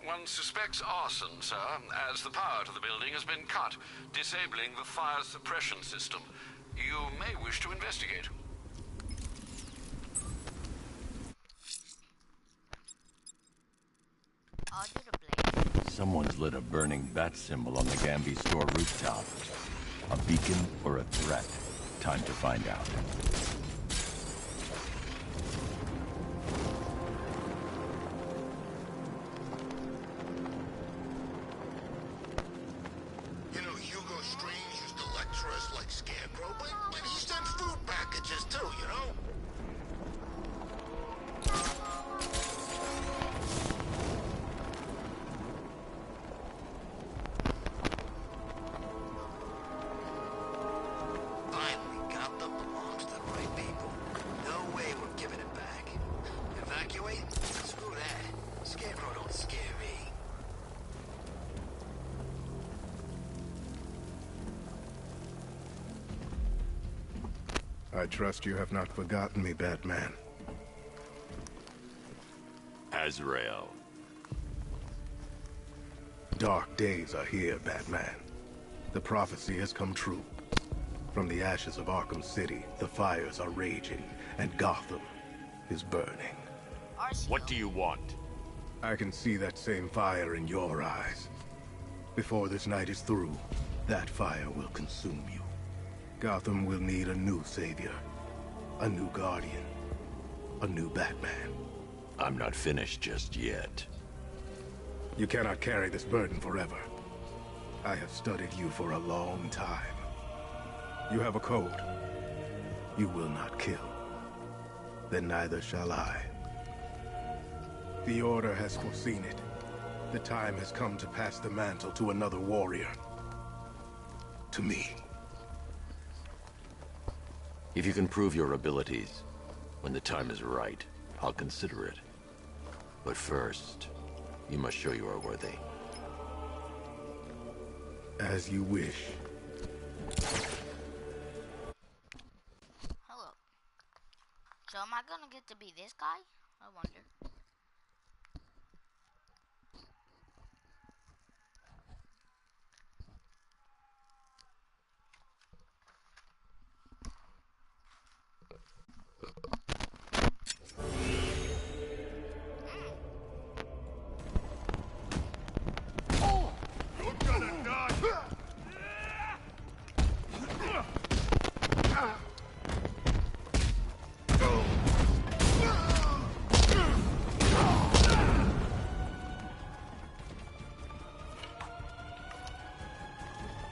One suspects arson, sir, as the power to the building has been cut, disabling the fire suppression system. You may wish to investigate. I'll do the blaze. Someone's lit a burning bat symbol on the Gamby store rooftop. A beacon or a threat? Time to find out. You know, Hugo Strange used to lecture us like Scarecrow, but he sent food packages too, you know? Finally, Gotham belongs to the right people. No way we're giving it back. Evacuate? Screw that. Scarecrow don't scare me. I trust you have not forgotten me, Batman. Azrael. Dark days are here, Batman. The prophecy has come true. From the ashes of Arkham City, the fires are raging, and Gotham is burning. What do you want? I can see that same fire in your eyes. Before this night is through, that fire will consume you. Gotham will need a new savior, a new guardian, a new Batman. I'm not finished just yet. You cannot carry this burden forever. I have studied you for a long time. You have a code. You will not kill. Then neither shall I. The Order has foreseen it. The time has come to pass the mantle to another warrior. To me. If you can prove your abilities, when the time is right, I'll consider it. But first, you must show you are worthy. As you wish. Hello. So am I gonna get to be this guy? I wonder.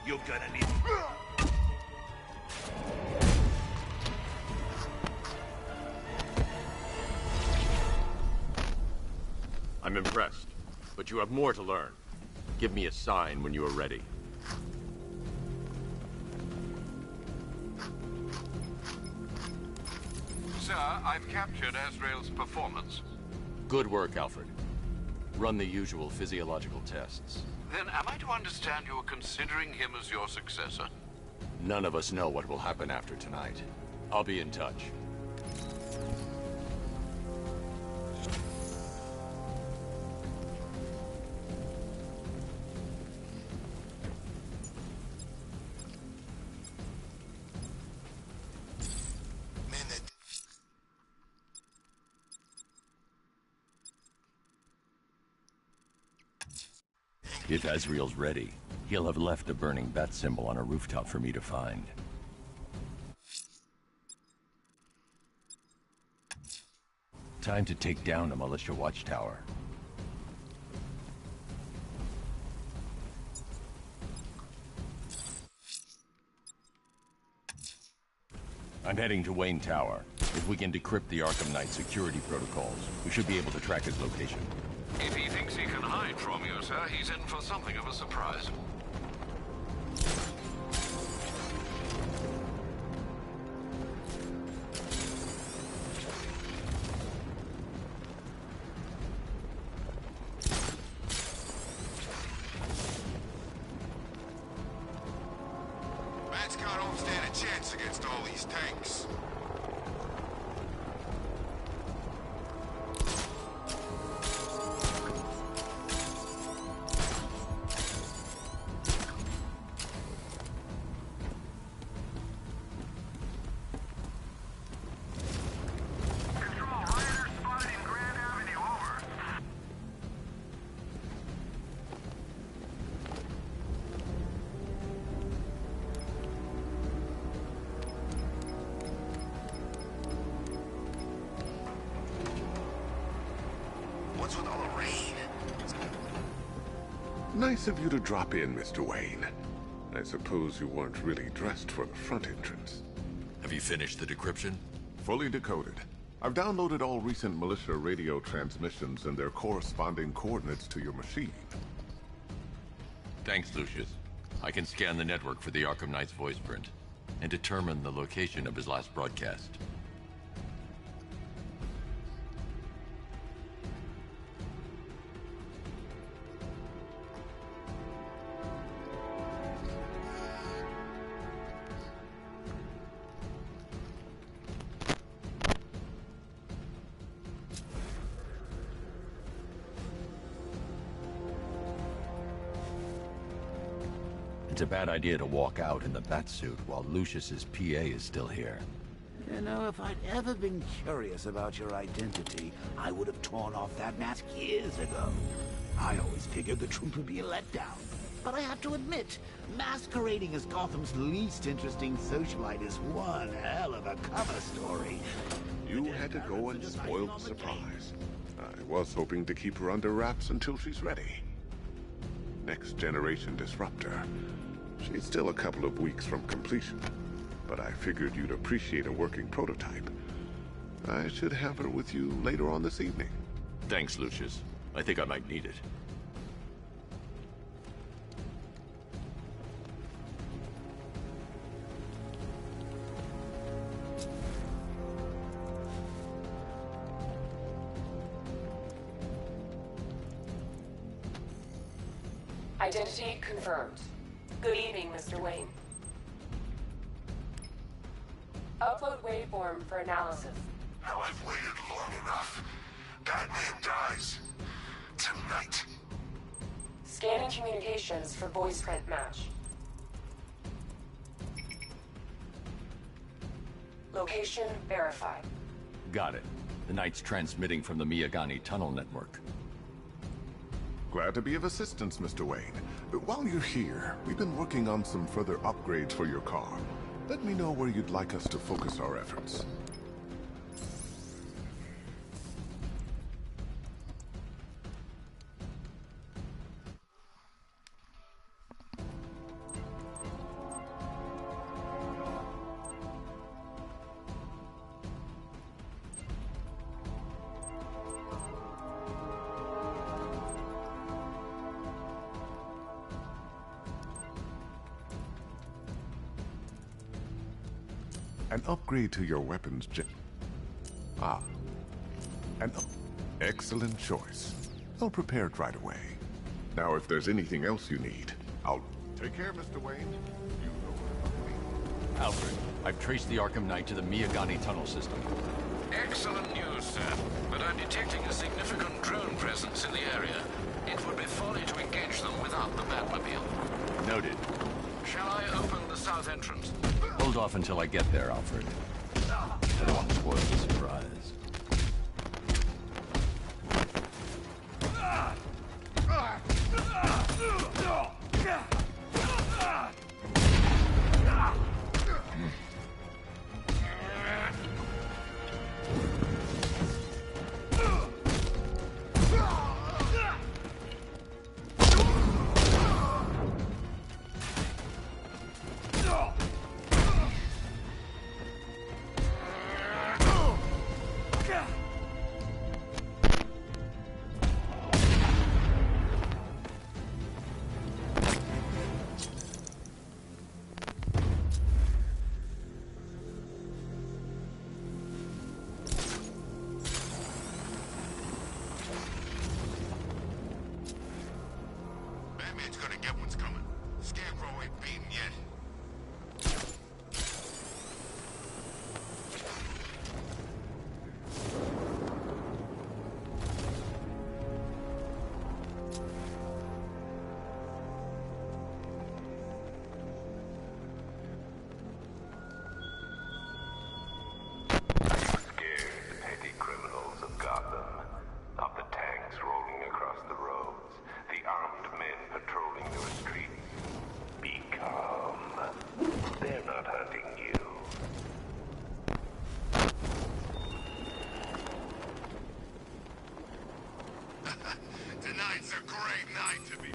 You're gonna need... I'm impressed, but you have more to learn. Give me a sign when you are ready. Sir, I've captured Azrael's performance. Good work, Alfred. Run the usual physiological tests. Then am I to understand you're considering him as your successor? None of us know what will happen after tonight. I'll be in touch. If Azrael's ready, he'll have left a burning bat symbol on a rooftop for me to find. Time to take down a militia watchtower. I'm heading to Wayne Tower. If we can decrypt the Arkham Knight security protocols, we should be able to track his location. If he thinks he can hide from you, sir, he's in for something of a surprise. Bat's-Con don't stand a chance against all these tanks. What's with all the rain? Nice of you to drop in, Mr. Wayne. I suppose you weren't really dressed for the front entrance. Have you finished the decryption? Fully decoded. I've downloaded all recent militia radio transmissions and their corresponding coordinates to your machine. Thanks, Lucius. I can scan the network for the Arkham Knight's voice print and determine the location of his last broadcast. It's a bad idea to walk out in the Batsuit while Lucius's PA is still here. You know, if I'd ever been curious about your identity, I would have torn off that mask years ago. I always figured the truth would be a letdown. But I have to admit, masquerading as Gotham's least interesting socialite is one hell of a cover story. You had to go and spoil the surprise. I was hoping to keep her under wraps until she's ready. next-generation disruptor. She's still a couple of weeks from completion, but I figured you'd appreciate a working prototype. I should have her with you later on this evening. Thanks, Lucius. I think I might need it. Identity confirmed. Good evening, Mr. Wayne. Upload waveform for analysis. Now I've waited long enough. Batman dies. Tonight. Scanning communications for voice print match. Location verified. Got it. The Knight's transmitting from the Miyagani tunnel network. Glad to be of assistance, Mr. Wayne. While you're here, we've been working on some further upgrades for your car. Let me know where you'd like us to focus our efforts. An upgrade to your weapons excellent choice. I'll prepare it right away. Now, if there's anything else you need, I'll... Take care, Mr. Wayne. You know where to find me. Alfred, I've traced the Arkham Knight to the Miyagani tunnel system. Excellent news, sir. But I'm detecting a significant drone presence in the area. It would be folly to engage them without the Batmobile. Noted. Shall I open the south entrance? Hold off until I get there, Alfred. I don't want to spoil the surprise. Batman's gonna get what's coming. Scarecrow ain't beaten yet. Scared petty criminals of Gotham, of the tanks rolling across the roads, the armed men patrolling your streets. Be calm. They're not hunting you. Tonight's a great night to be...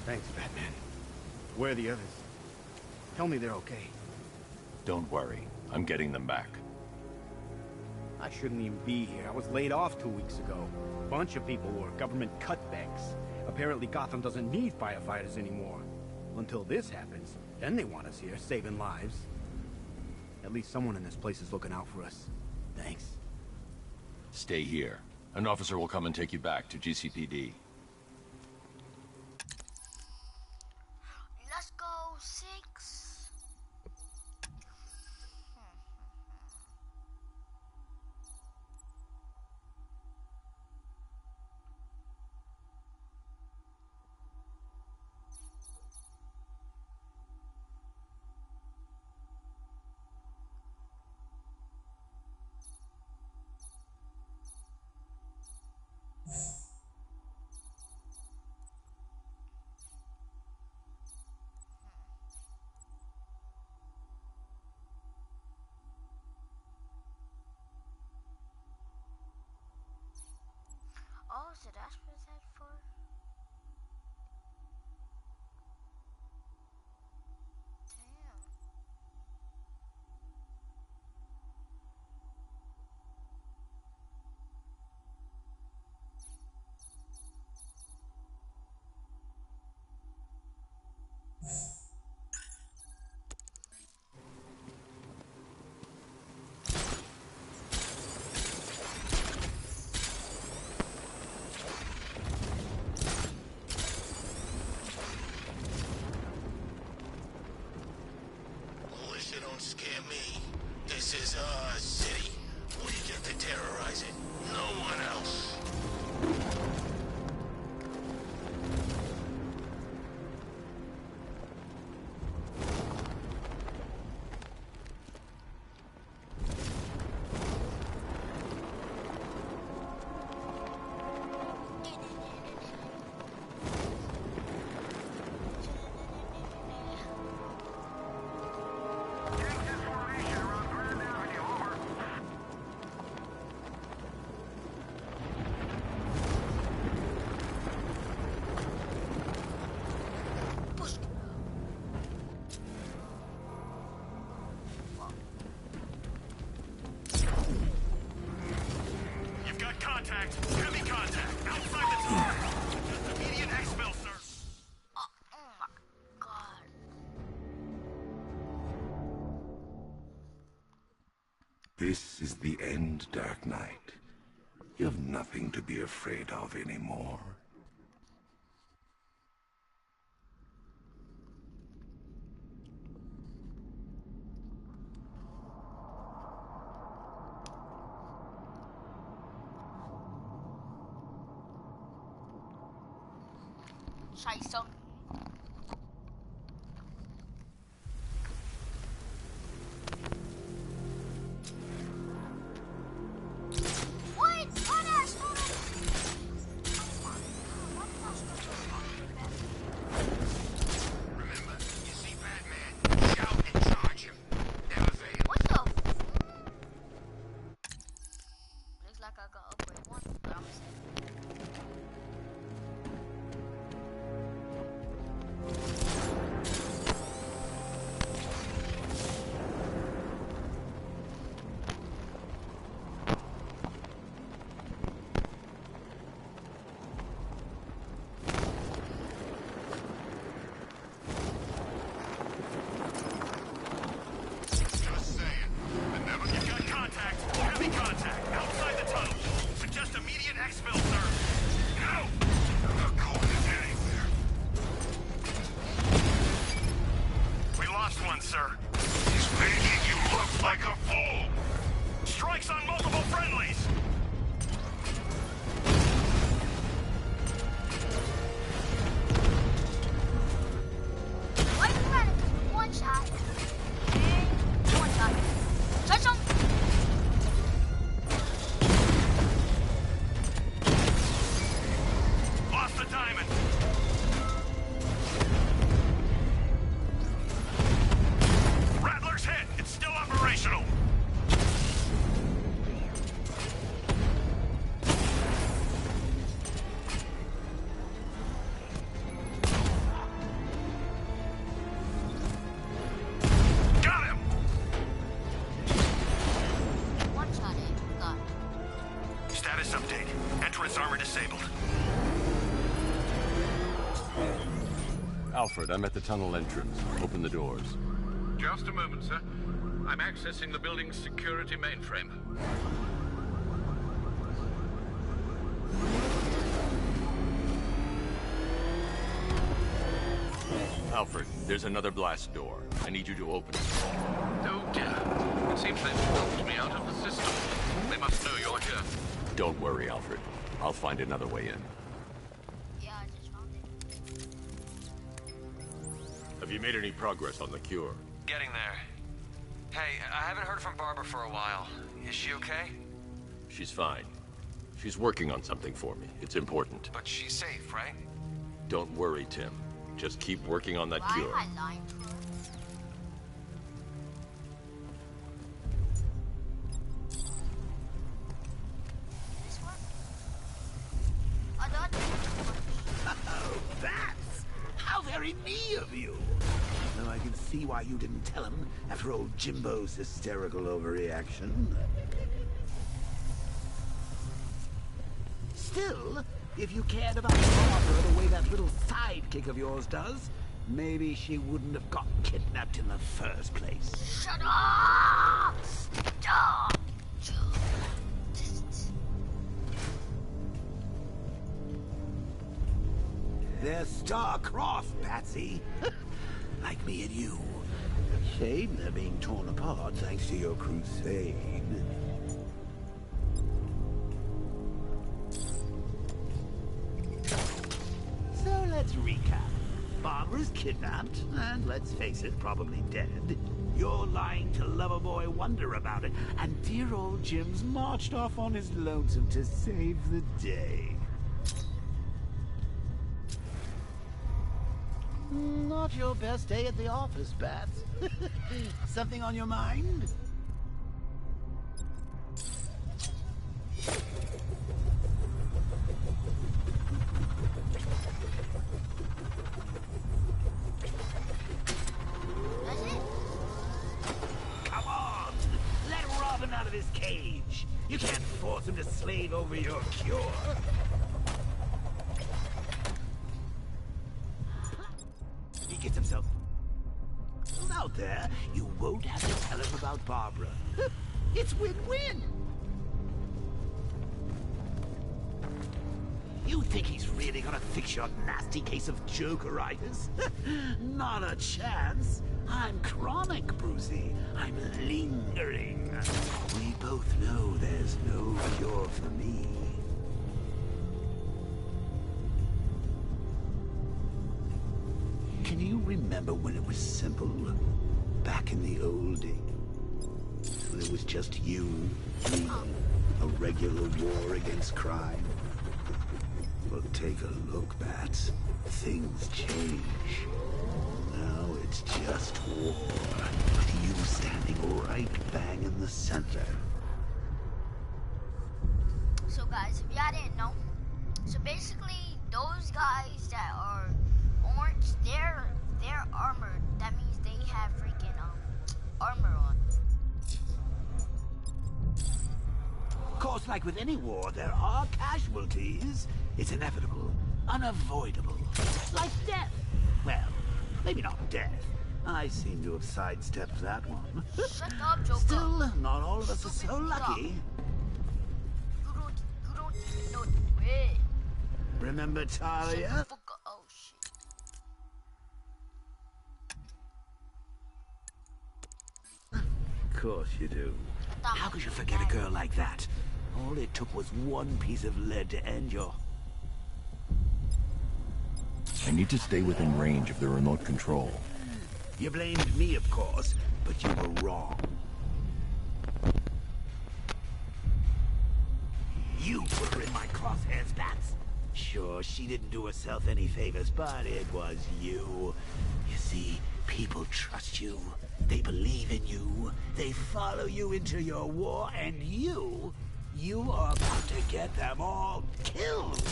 Thanks, Batman. Where are the others? Tell me they're okay. Don't worry. I'm getting them back. I shouldn't even be here. I was laid off 2 weeks ago. A bunch of people were government cutbacks. Apparently Gotham doesn't need firefighters anymore. Until this happens, then they want us here, saving lives. At least someone in this place is looking out for us. Thanks. Stay here. An officer will come and take you back to GCPD. Let's go, 6. Oh, so that's what that for? Damn. Militia don't scare me. This is our city. We get to terrorize it. No one else. You've got contact. Heavy contact. Outside the tower. Just immediate exfil, sir. Oh my god. This is the end, Dark Knight. You have nothing to be afraid of anymore. Scheiße. What? Oh, that's not it. Oh my god, what was that? Remember, you see Batman, shout and charge him. Never fail. What the f? Looks like I got upgrade 1, but I'm saying. Alfred, I'm at the tunnel entrance. Open the doors. Just a moment, sir. I'm accessing the building's security mainframe. Alfred, there's another blast door. I need you to open it. Oh dear. It seems they've locked me out of the system. They must know you're here. Don't worry, Alfred. I'll find another way in. Yeah, I just found it. Have you made any progress on the cure? Getting there. Hey, I haven't heard from Barbara for a while. Is she okay? She's fine. She's working on something for me. It's important. But she's safe, right? Don't worry, Tim. Just keep working on that Why cure. am I lying to her? This one? I thought Oh, bats! How very me of you! Though I can see why you didn't tell him after old Jimbo's hysterical overreaction. Still, if you cared about Barbara the way that little sidekick of yours does, maybe she wouldn't have gotten kidnapped in the first place. shut up! Stop! They're star-crossed, Patsy. Like me and you. Shame they're being torn apart thanks to your crusade. So let's recap. Barbara's kidnapped, and let's face it, probably dead. You're lying to Loverboy Wonder about it, and dear old Jim's marched off on his lonesome to save the day. Not your best day at the office, Bats. Something on your mind? Come on! Let Robin out of his cage! You can't force him to slave over your cure! He gets himself out there, you won't have to tell him about Barbara. It's win-win! You think he's really gonna fix your nasty case of jokeritis? Not a chance. I'm chronic, Brucey. I'm lingering. We both know there's no cure for me. Can you remember when it was simple? Back in the old days? When it was just you, me, a regular war against crime? Well, take a look, Bats. Things change. Now it's just war. With you standing right bang in the center. So guys, if y'all didn't know, so basically those guys that are orange, they're armored. That means they have freaking armor on. Of course, like with any war, there are casualties. It's inevitable, unavoidable. Like death. Well, maybe not death. I seem to have sidestepped that one. Shut up, Joker. Still, not all of us are so lucky. You don't even know the way. Remember Talia? Oh shit. Of course you do. How could you forget a girl like that? All it took was one piece of lead to end your... I need to stay within range of the remote control. You blamed me, of course, but you were wrong. You put her in my crosshairs, Bats. Sure, she didn't do herself any favors, but it was you. You see, people trust you. They believe in you. They follow you into your war, and you are about to get them all killed. To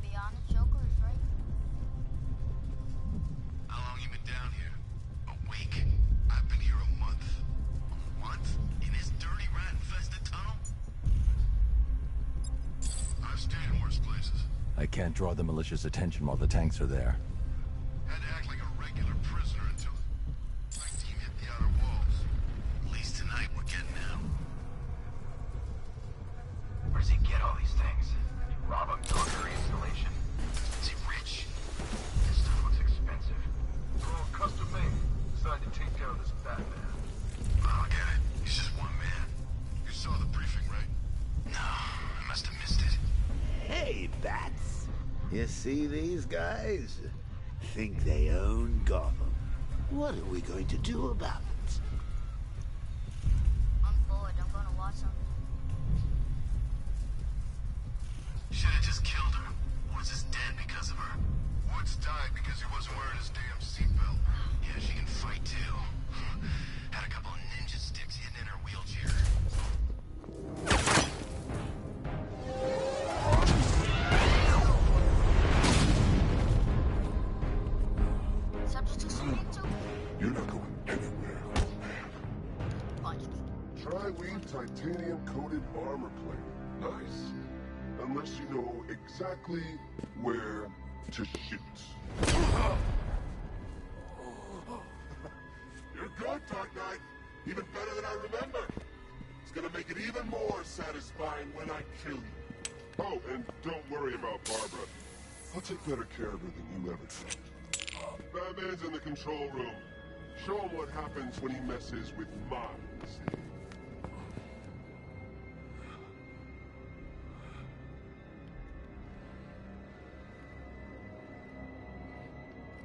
be honest, Joker is right. How long you been down here? A week. I've been here a month. A month? In this dirty, rat-infested tunnel? I've stayed in worse places. I can't draw the malicious attention while the tanks are there. Had to act like a regular prisoner until my team hit the outer walls. At least tonight we're getting out. Where does he get all these things? Rob a military installation? Is he rich? This stuff looks expensive. All custom made. Decided to take down this Batman. I don't get it. He's just one man. You saw the briefing, right? No, I must have missed it. Hey, Bats. You see these guys? Think they own Gotham. What are we going to do about it? I'm bored. I'm gonna watch something. Should have just killed her. Woods is dead because of her. Woods died because he wasn't wearing his damn seatbelt. Yeah, she can fight too. Had a couple of ninja sticks hidden in her wheelchair. You're not going anywhere, man. Tri-weave titanium-coated armor plate. Nice. Unless you know exactly where to shoot. You're good, Dark Knight. Even better than I remember. It's gonna make it even more satisfying when I kill you. Oh, and don't worry about Barbara. I'll take better care of her than you ever did. Batman's in the control room. Show him what happens when he messes with minds.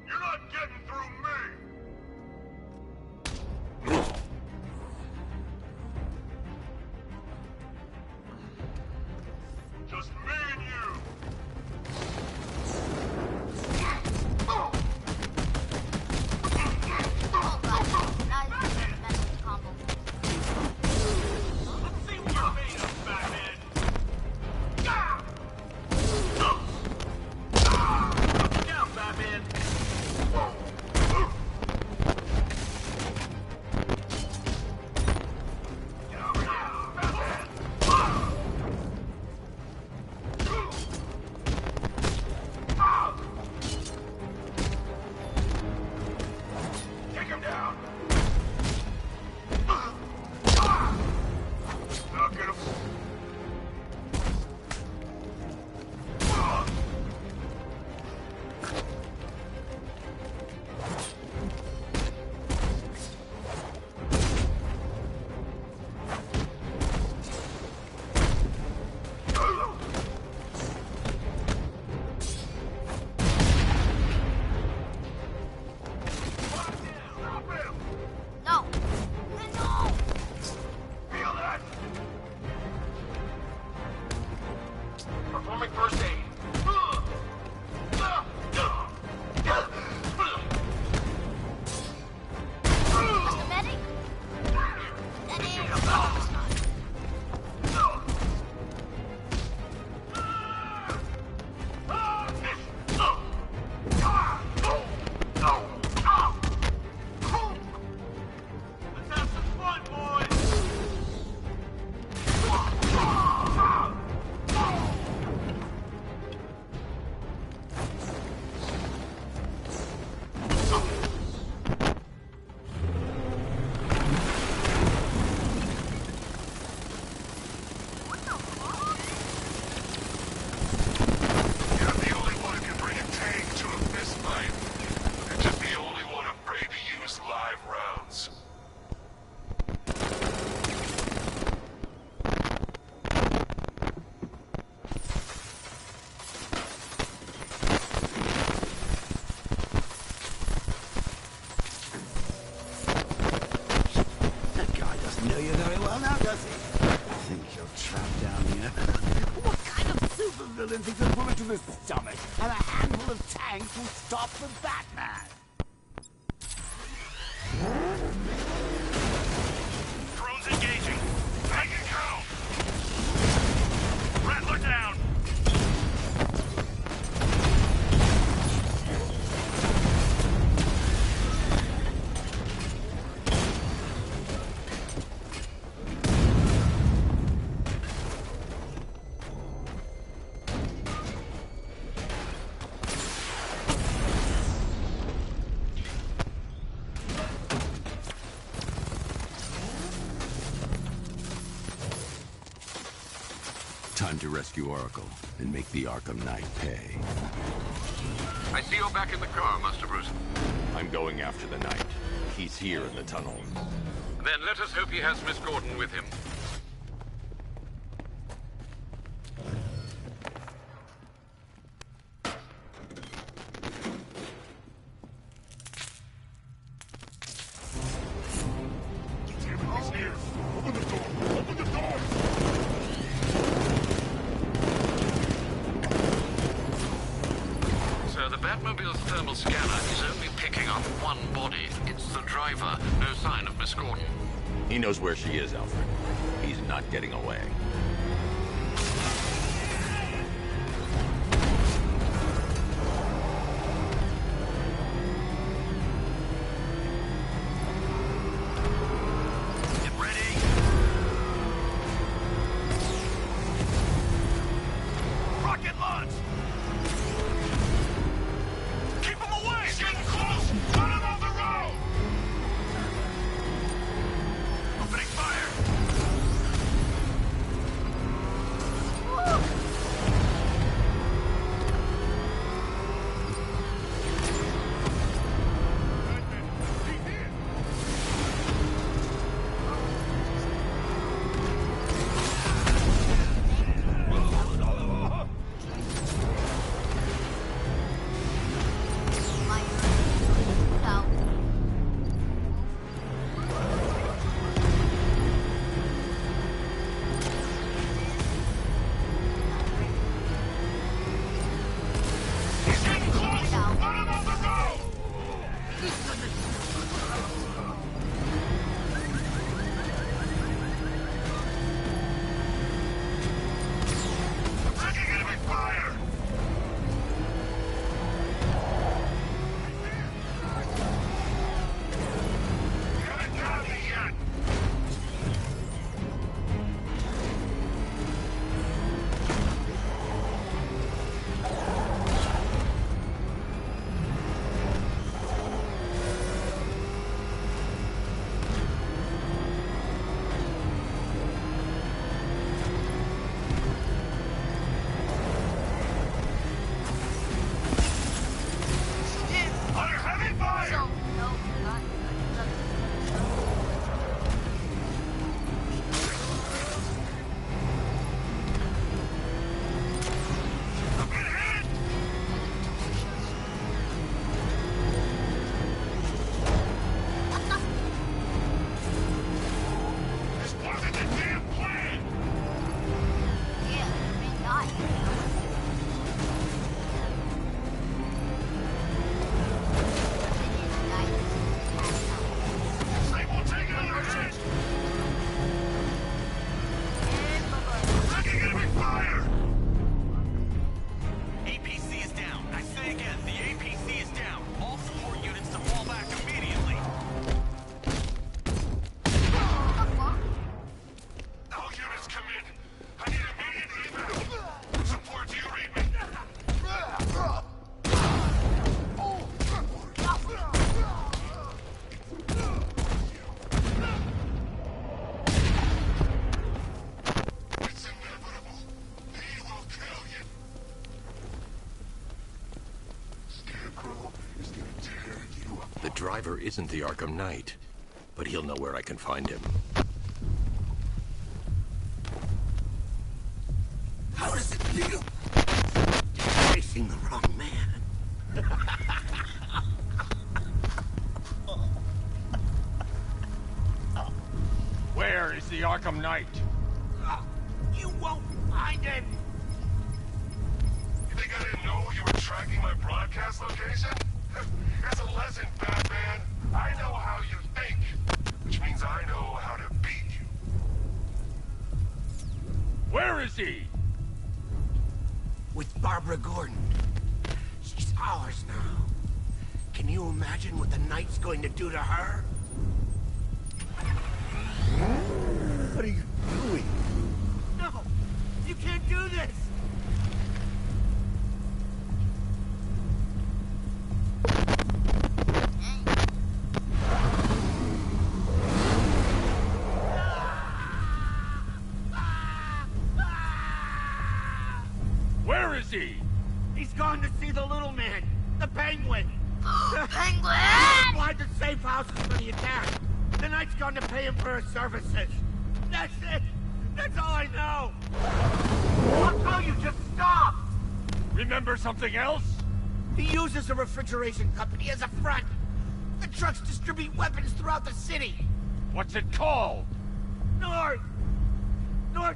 You're not getting through me! Just me and you! Thinks a bullet to the stomach and a handful of tanks will stop the Batman. Drones engaging. Take it down. Rattler down. Time to rescue Oracle and make the Arkham Knight pay. I see you're back in the car, Master Bruce. I'm going after the Knight. He's here in the tunnel. Then let us hope he has Miss Gordon with him. So the Batmobile's thermal scanner is only picking up one body. It's the driver. No sign of Miss Gordon. He knows where she is, Alfred. He's not getting away. Rocket launch! Keep him away! He's getting close! Run him off the road! Opening fire! He's getting close! Run him off the road! Taking enemy fire! You haven't got me yet! Under heavy fire! So, no, not. I'm getting hit! This wasn't the damn plan! Yeah, I mean, not. Say we'll take another hit! Taking enemy fire! APC is down. I say again, the APC is down. All support units to fall back immediately. All units come in. I need immediate evac. Support, do you read me? It's inevitable. He will kill you. Scarecrow is gonna tear you apart. The driver isn't the Arkham Knight, but he'll know where I can find him. How does it feel? You're facing the wrong man. Where is the Arkham Knight? You won't find him. You think I didn't know you were tracking my broadcast location? It's a lesson, Batman. I know how you think, which means I know how to beat you. Where is he? With Barbara Gordon. She's ours now. Can you imagine what the Knight's going to do to her? What are you doing? No! You can't do this! gone to see the little man, the penguin. Penguin! Supplied the safe houses for the attack. The Knight's gone to pay him for his services. That's it. That's all I know. I'll tell you, just stop. Remember something else? He uses a refrigeration company as a front. The trucks distribute weapons throughout the city. What's it called? North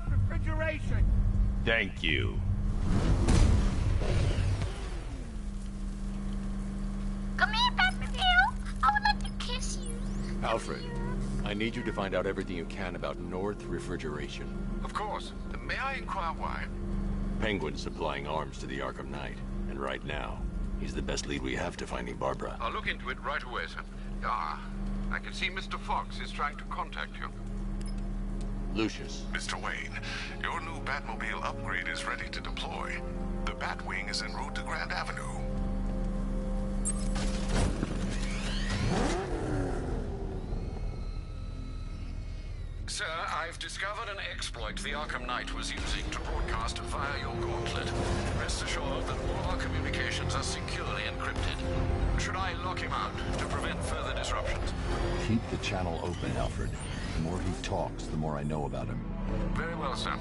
Refrigeration. Thank you. Come here, Batmobile. I would like to kiss you. Alfred, I need you to find out everything you can about North Refrigeration. Of course. May I inquire why? Penguin's supplying arms to the Arkham Knight, and right now, he's the best lead we have to finding Barbara. I'll look into it right away, sir. Ah, I can see Mr. Fox is trying to contact you. Lucius. Mr. Wayne, your new Batmobile upgrade is ready to deploy. The Batwing is en route to Grand Avenue. Sir, I've discovered an exploit the Arkham Knight was using to broadcast via your gauntlet. Rest assured that all our communications are securely encrypted. Should I lock him out to prevent further disruptions? Keep the channel open, Alfred. The more he talks, the more I know about him. Very well, sir.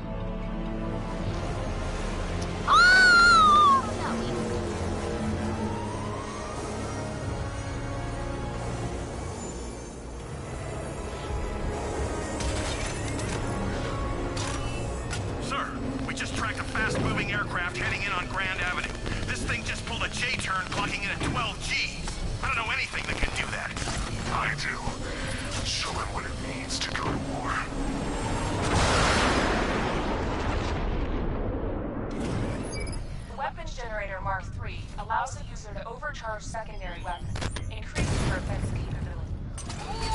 Sir, we just tracked a fast-moving aircraft heading in on Grand Avenue. This thing just pulled a J-turn, clocking in at 12 Gs. I don't know anything that can do that. I do. Show him what it means to go to war. The weapons generator Mark III allows the user to overcharge secondary weapons, increasing their offensive capability.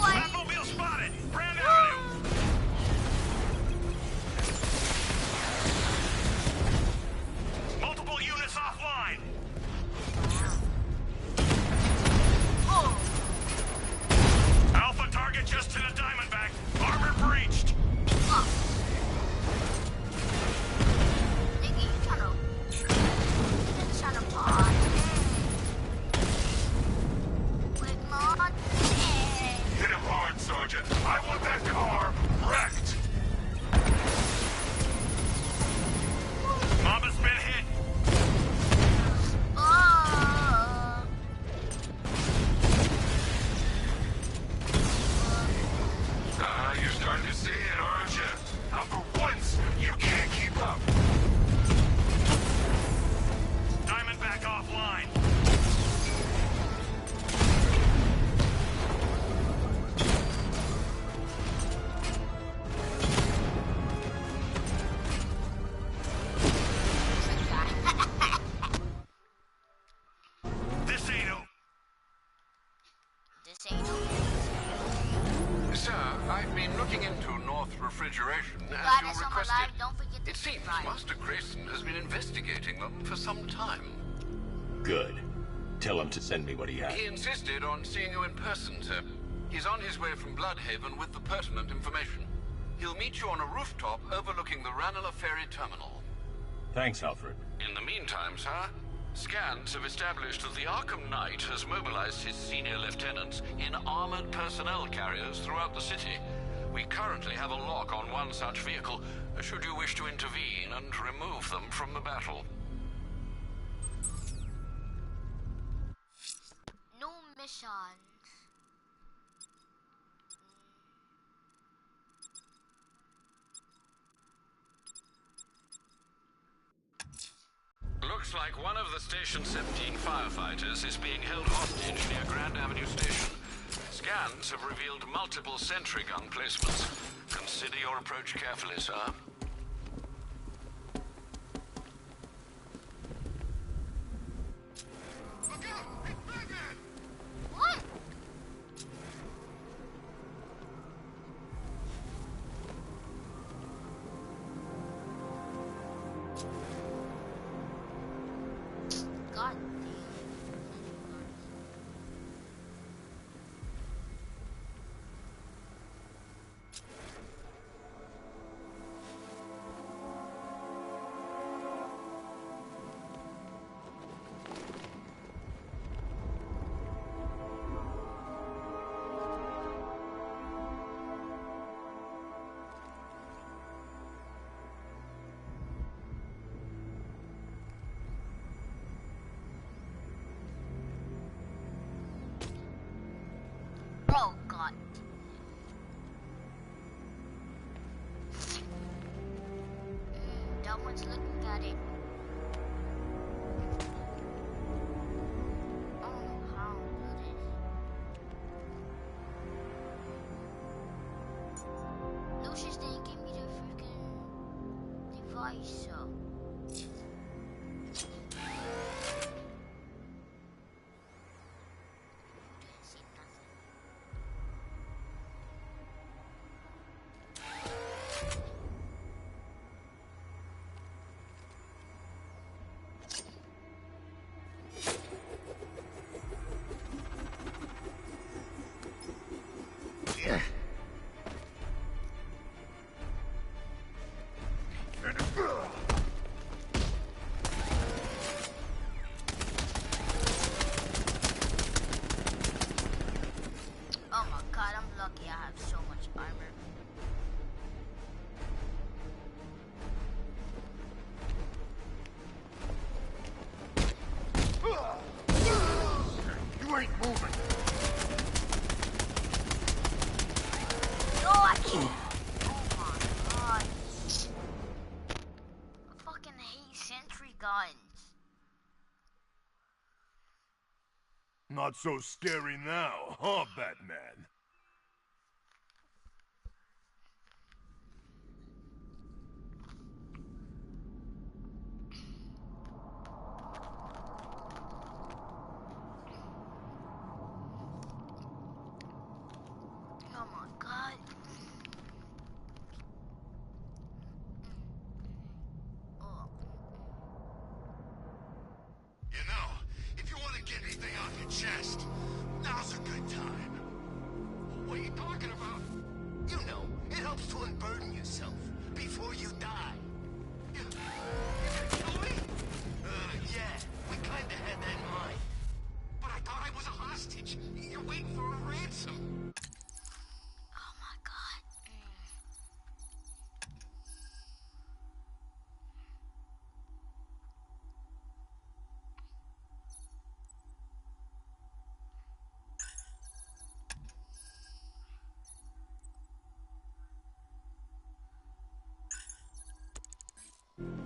Batmobile spotted! Grand Avenue! Multiple units offline! Alpha target just to the Diamondback. Armor breached. Nigga, you trying to talk. Quick mod. Hit him hard, Sergeant. I want that car wrecked. Mama's been hit. You're starting to see it, aren't you? Now for once, you can't keep up. Diamondback offline. This ain't o- This ain't Sir, I've been looking into North Refrigeration Glad as you it's on my requested. live. Don't forget to It seems subscribe. Master Grayson has been investigating them for some time. Good. Tell him to send me what he has. He insisted on seeing you in person, sir. He's on his way from Bloodhaven with the pertinent information. He'll meet you on a rooftop overlooking the Ranelagh Ferry Terminal. Thanks, Alfred. In the meantime, sir, scans have established that the Arkham Knight has mobilized his senior lieutenants in armored personnel carriers throughout the city. We currently have a lock on one such vehicle, should you wish to intervene and remove them from the battle. New mission. Looks like one of the Station 17 firefighters is being held hostage near Grand Avenue Station. Scans have revealed multiple sentry gun placements. Consider your approach carefully, sir. What? God hot. That one's looking at it. I don't know how to do this. Lucius didn't give me the freaking device, so. Oh my god, I'm lucky I have so much armor. You ain't moving. No, I can't. Oh my god. I fucking hate sentry guns. Not so scary now, huh, Batman? Oh my god. You know, if you want to get anything off your chest, now's a good time. What are you talking about? You know, it helps to unburden yourself before you die. You gonna kill me? Yeah, we kinda had that in mind. But I thought I was a hostage. You're waiting for a ransom. Oh my god.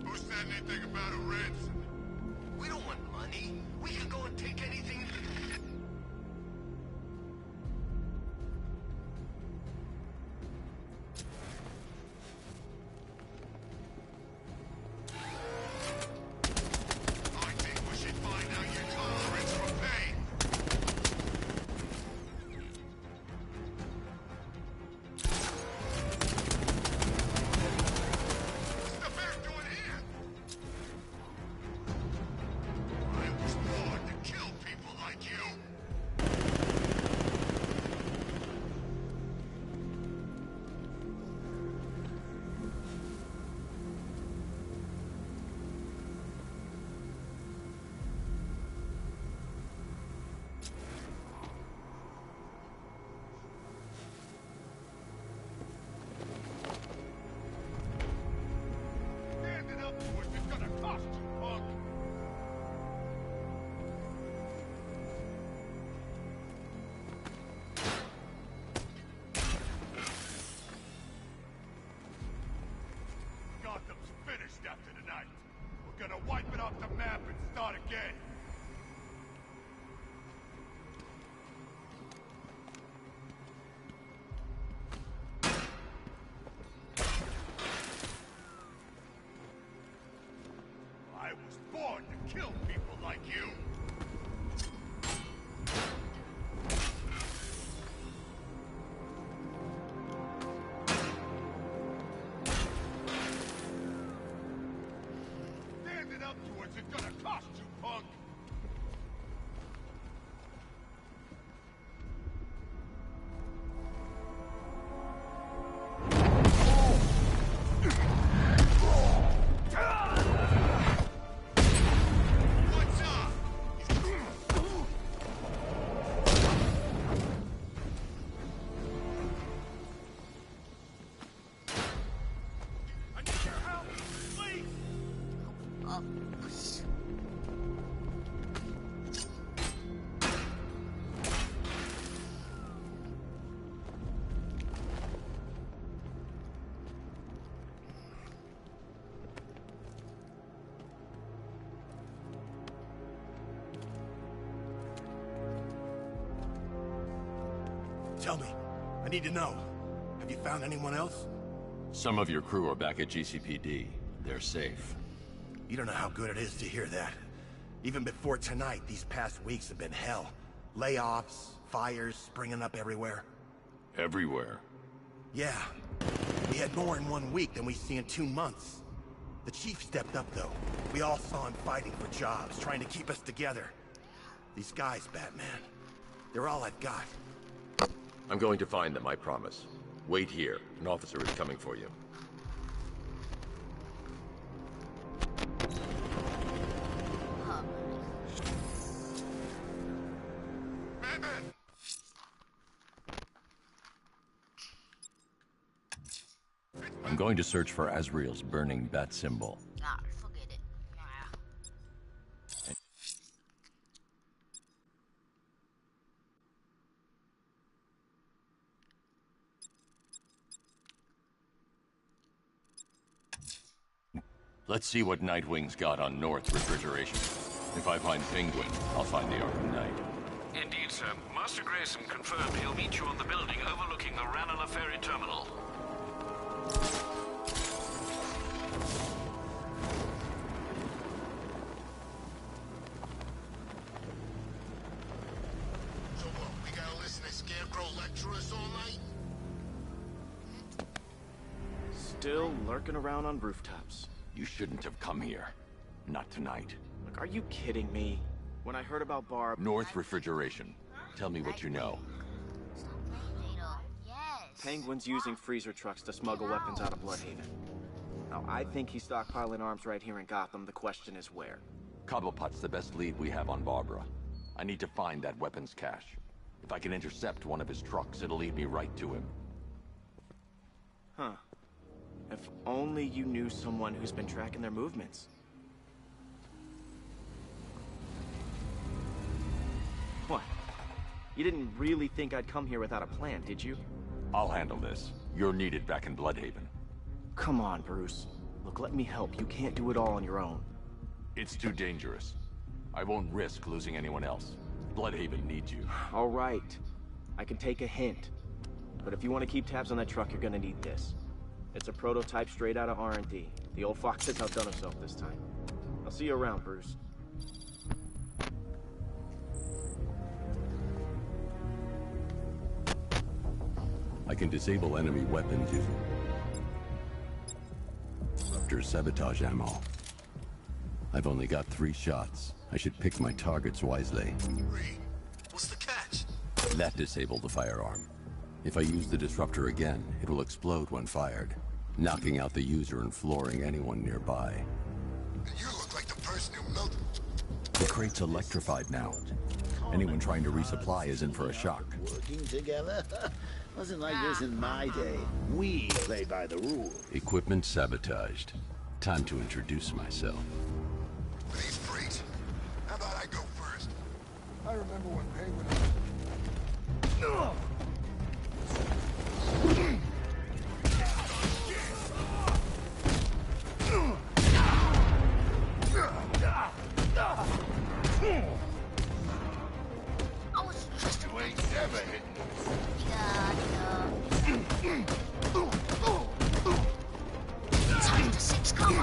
Who said anything about a ransom? We don't want money. We can go and take anything. I think we should find out your tolerance for pain. What's the bear doing here? I was born to kill people like you. Standing up to us is gonna cost you, punk. Gotham's finished after tonight. We're gonna wipe it off the map and start again. I was born to kill people like you. Standing up to us is gonna cost you, punk. What's up? Tell me. I need to know. Have you found anyone else? Some of your crew are back at GCPD. They're safe. You don't know how good it is to hear that. Even before tonight, these past weeks have been hell. Layoffs, fires springing up everywhere. Everywhere? Yeah. We had more in 1 week than we see in 2 months. The chief stepped up, though. We all saw him fighting for jobs, trying to keep us together. These guys, Batman, they're all I've got. I'm going to find them, I promise. Wait here. An officer is coming for you. I'm going to search for Azrael's burning bat symbol. Nah, forget it. Let's see what Nightwing's got on North Refrigeration. If I find Penguin, I'll find the Arkham Knight. Indeed, sir. Master Grayson confirmed he'll meet you on the building overlooking the Ranelagh Ferry Terminal. So what, we gotta listen to Scarecrow lecture us all night? Still lurking around on rooftops. You shouldn't have come here. Not tonight. Look, are you kidding me? When I heard about Barb... North Refrigeration. Tell me what you know. Penguin's using freezer trucks to smuggle weapons out of Bloodhaven. Now, I think he's stockpiling arms right here in Gotham. The question is where. Cobblepot's the best lead we have on Barbara. I need to find that weapons cache. If I can intercept one of his trucks, it'll lead me right to him. Huh. If only you knew someone who's been tracking their movements. What? You didn't really think I'd come here without a plan, did you? I'll handle this. You're needed back in Bloodhaven. Come on, Bruce. Look, let me help. You can't do it all on your own. It's too dangerous. I won't risk losing anyone else. Bloodhaven needs you. All right. I can take a hint. But if you want to keep tabs on that truck, you're gonna need this. It's a prototype straight out of R&D. The old fox has outdone himself this time. I'll see you around, Bruce. I can disable enemy weapons using Disruptor sabotage ammo. I've only got 3 shots. I should pick my targets wisely. What's the catch? That disabled the firearm. If I use the disruptor again, it will explode when fired, knocking out the user and flooring anyone nearby. You look like the person who melted. The crate's electrified now. Anyone trying to resupply is in for a shock. Working together? Wasn't like this in my day. We play by the rules. Equipment sabotaged. Time to introduce myself. These freaks. How about I go first? I remember when Penguin... You ain't never hit me. Time to 6 combo.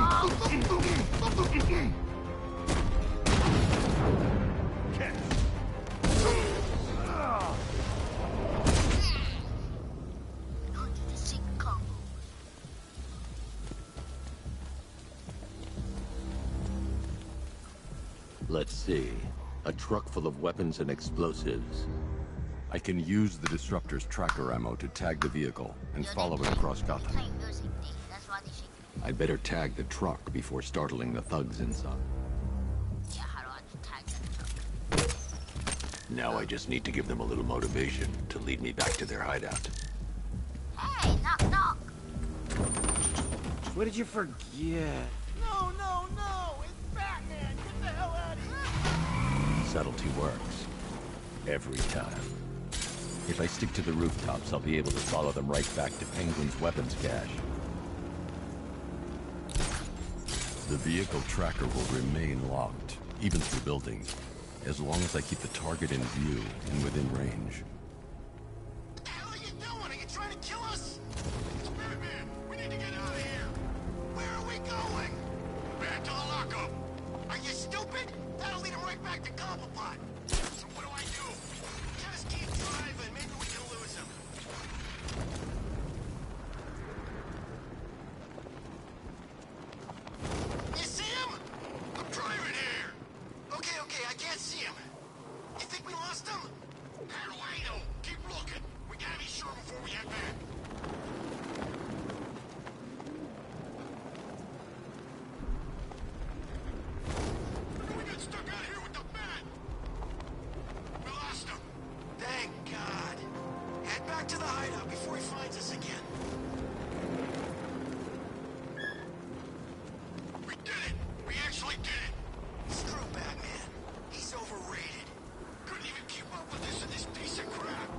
Let's see. A truck full of weapons and explosives. I can use the disruptor's tracker ammo to tag the vehicle and follow it across Gotham. I'd better tag the truck before startling the thugs inside. Yeah, how do I tag that truck? Now I just need to give them a little motivation to lead me back to their hideout. Hey, knock knock. What did you forget? No, no, no! It's Batman! Get the hell out of here! Subtlety works. Every time. If I stick to the rooftops, I'll be able to follow them right back to Penguin's weapons cache. The vehicle tracker will remain locked, even through buildings, as long as I keep the target in view and within range. back to Cobblepot. So what do I do? Just keep driving. Maybe we can lose him. You see him? I'm driving here. Okay, I can't see him. You think we lost him? How do I know? Keep looking. We gotta be sure before we head back. We got stuck out here with the man. We lost him. Thank God. Head back to the hideout before he finds us again. We did it. We actually did it. Screw Batman. He's overrated. Couldn't even keep up with us in this piece of crap.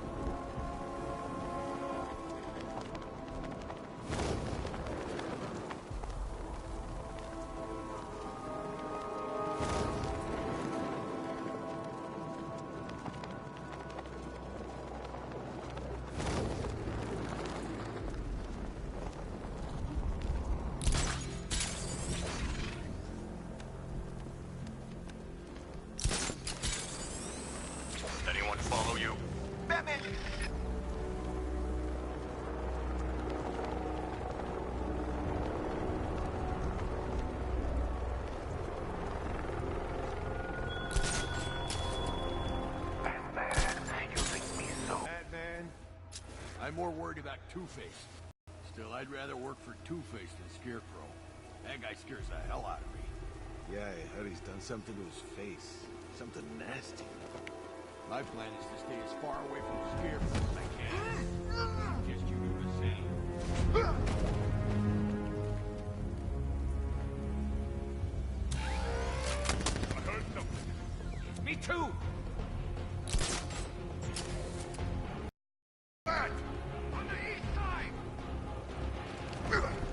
Anyone follow you? Batman! Batman, I'm more worried about Two-Face. Still, I'd rather work for Two-Face than Scarecrow. That guy scares the hell out of me. Yeah, I heard he's done something to his face. Something nasty. My plan is to stay as far away from Scarecrow as I can. Guess you do the same. I heard something. Me too!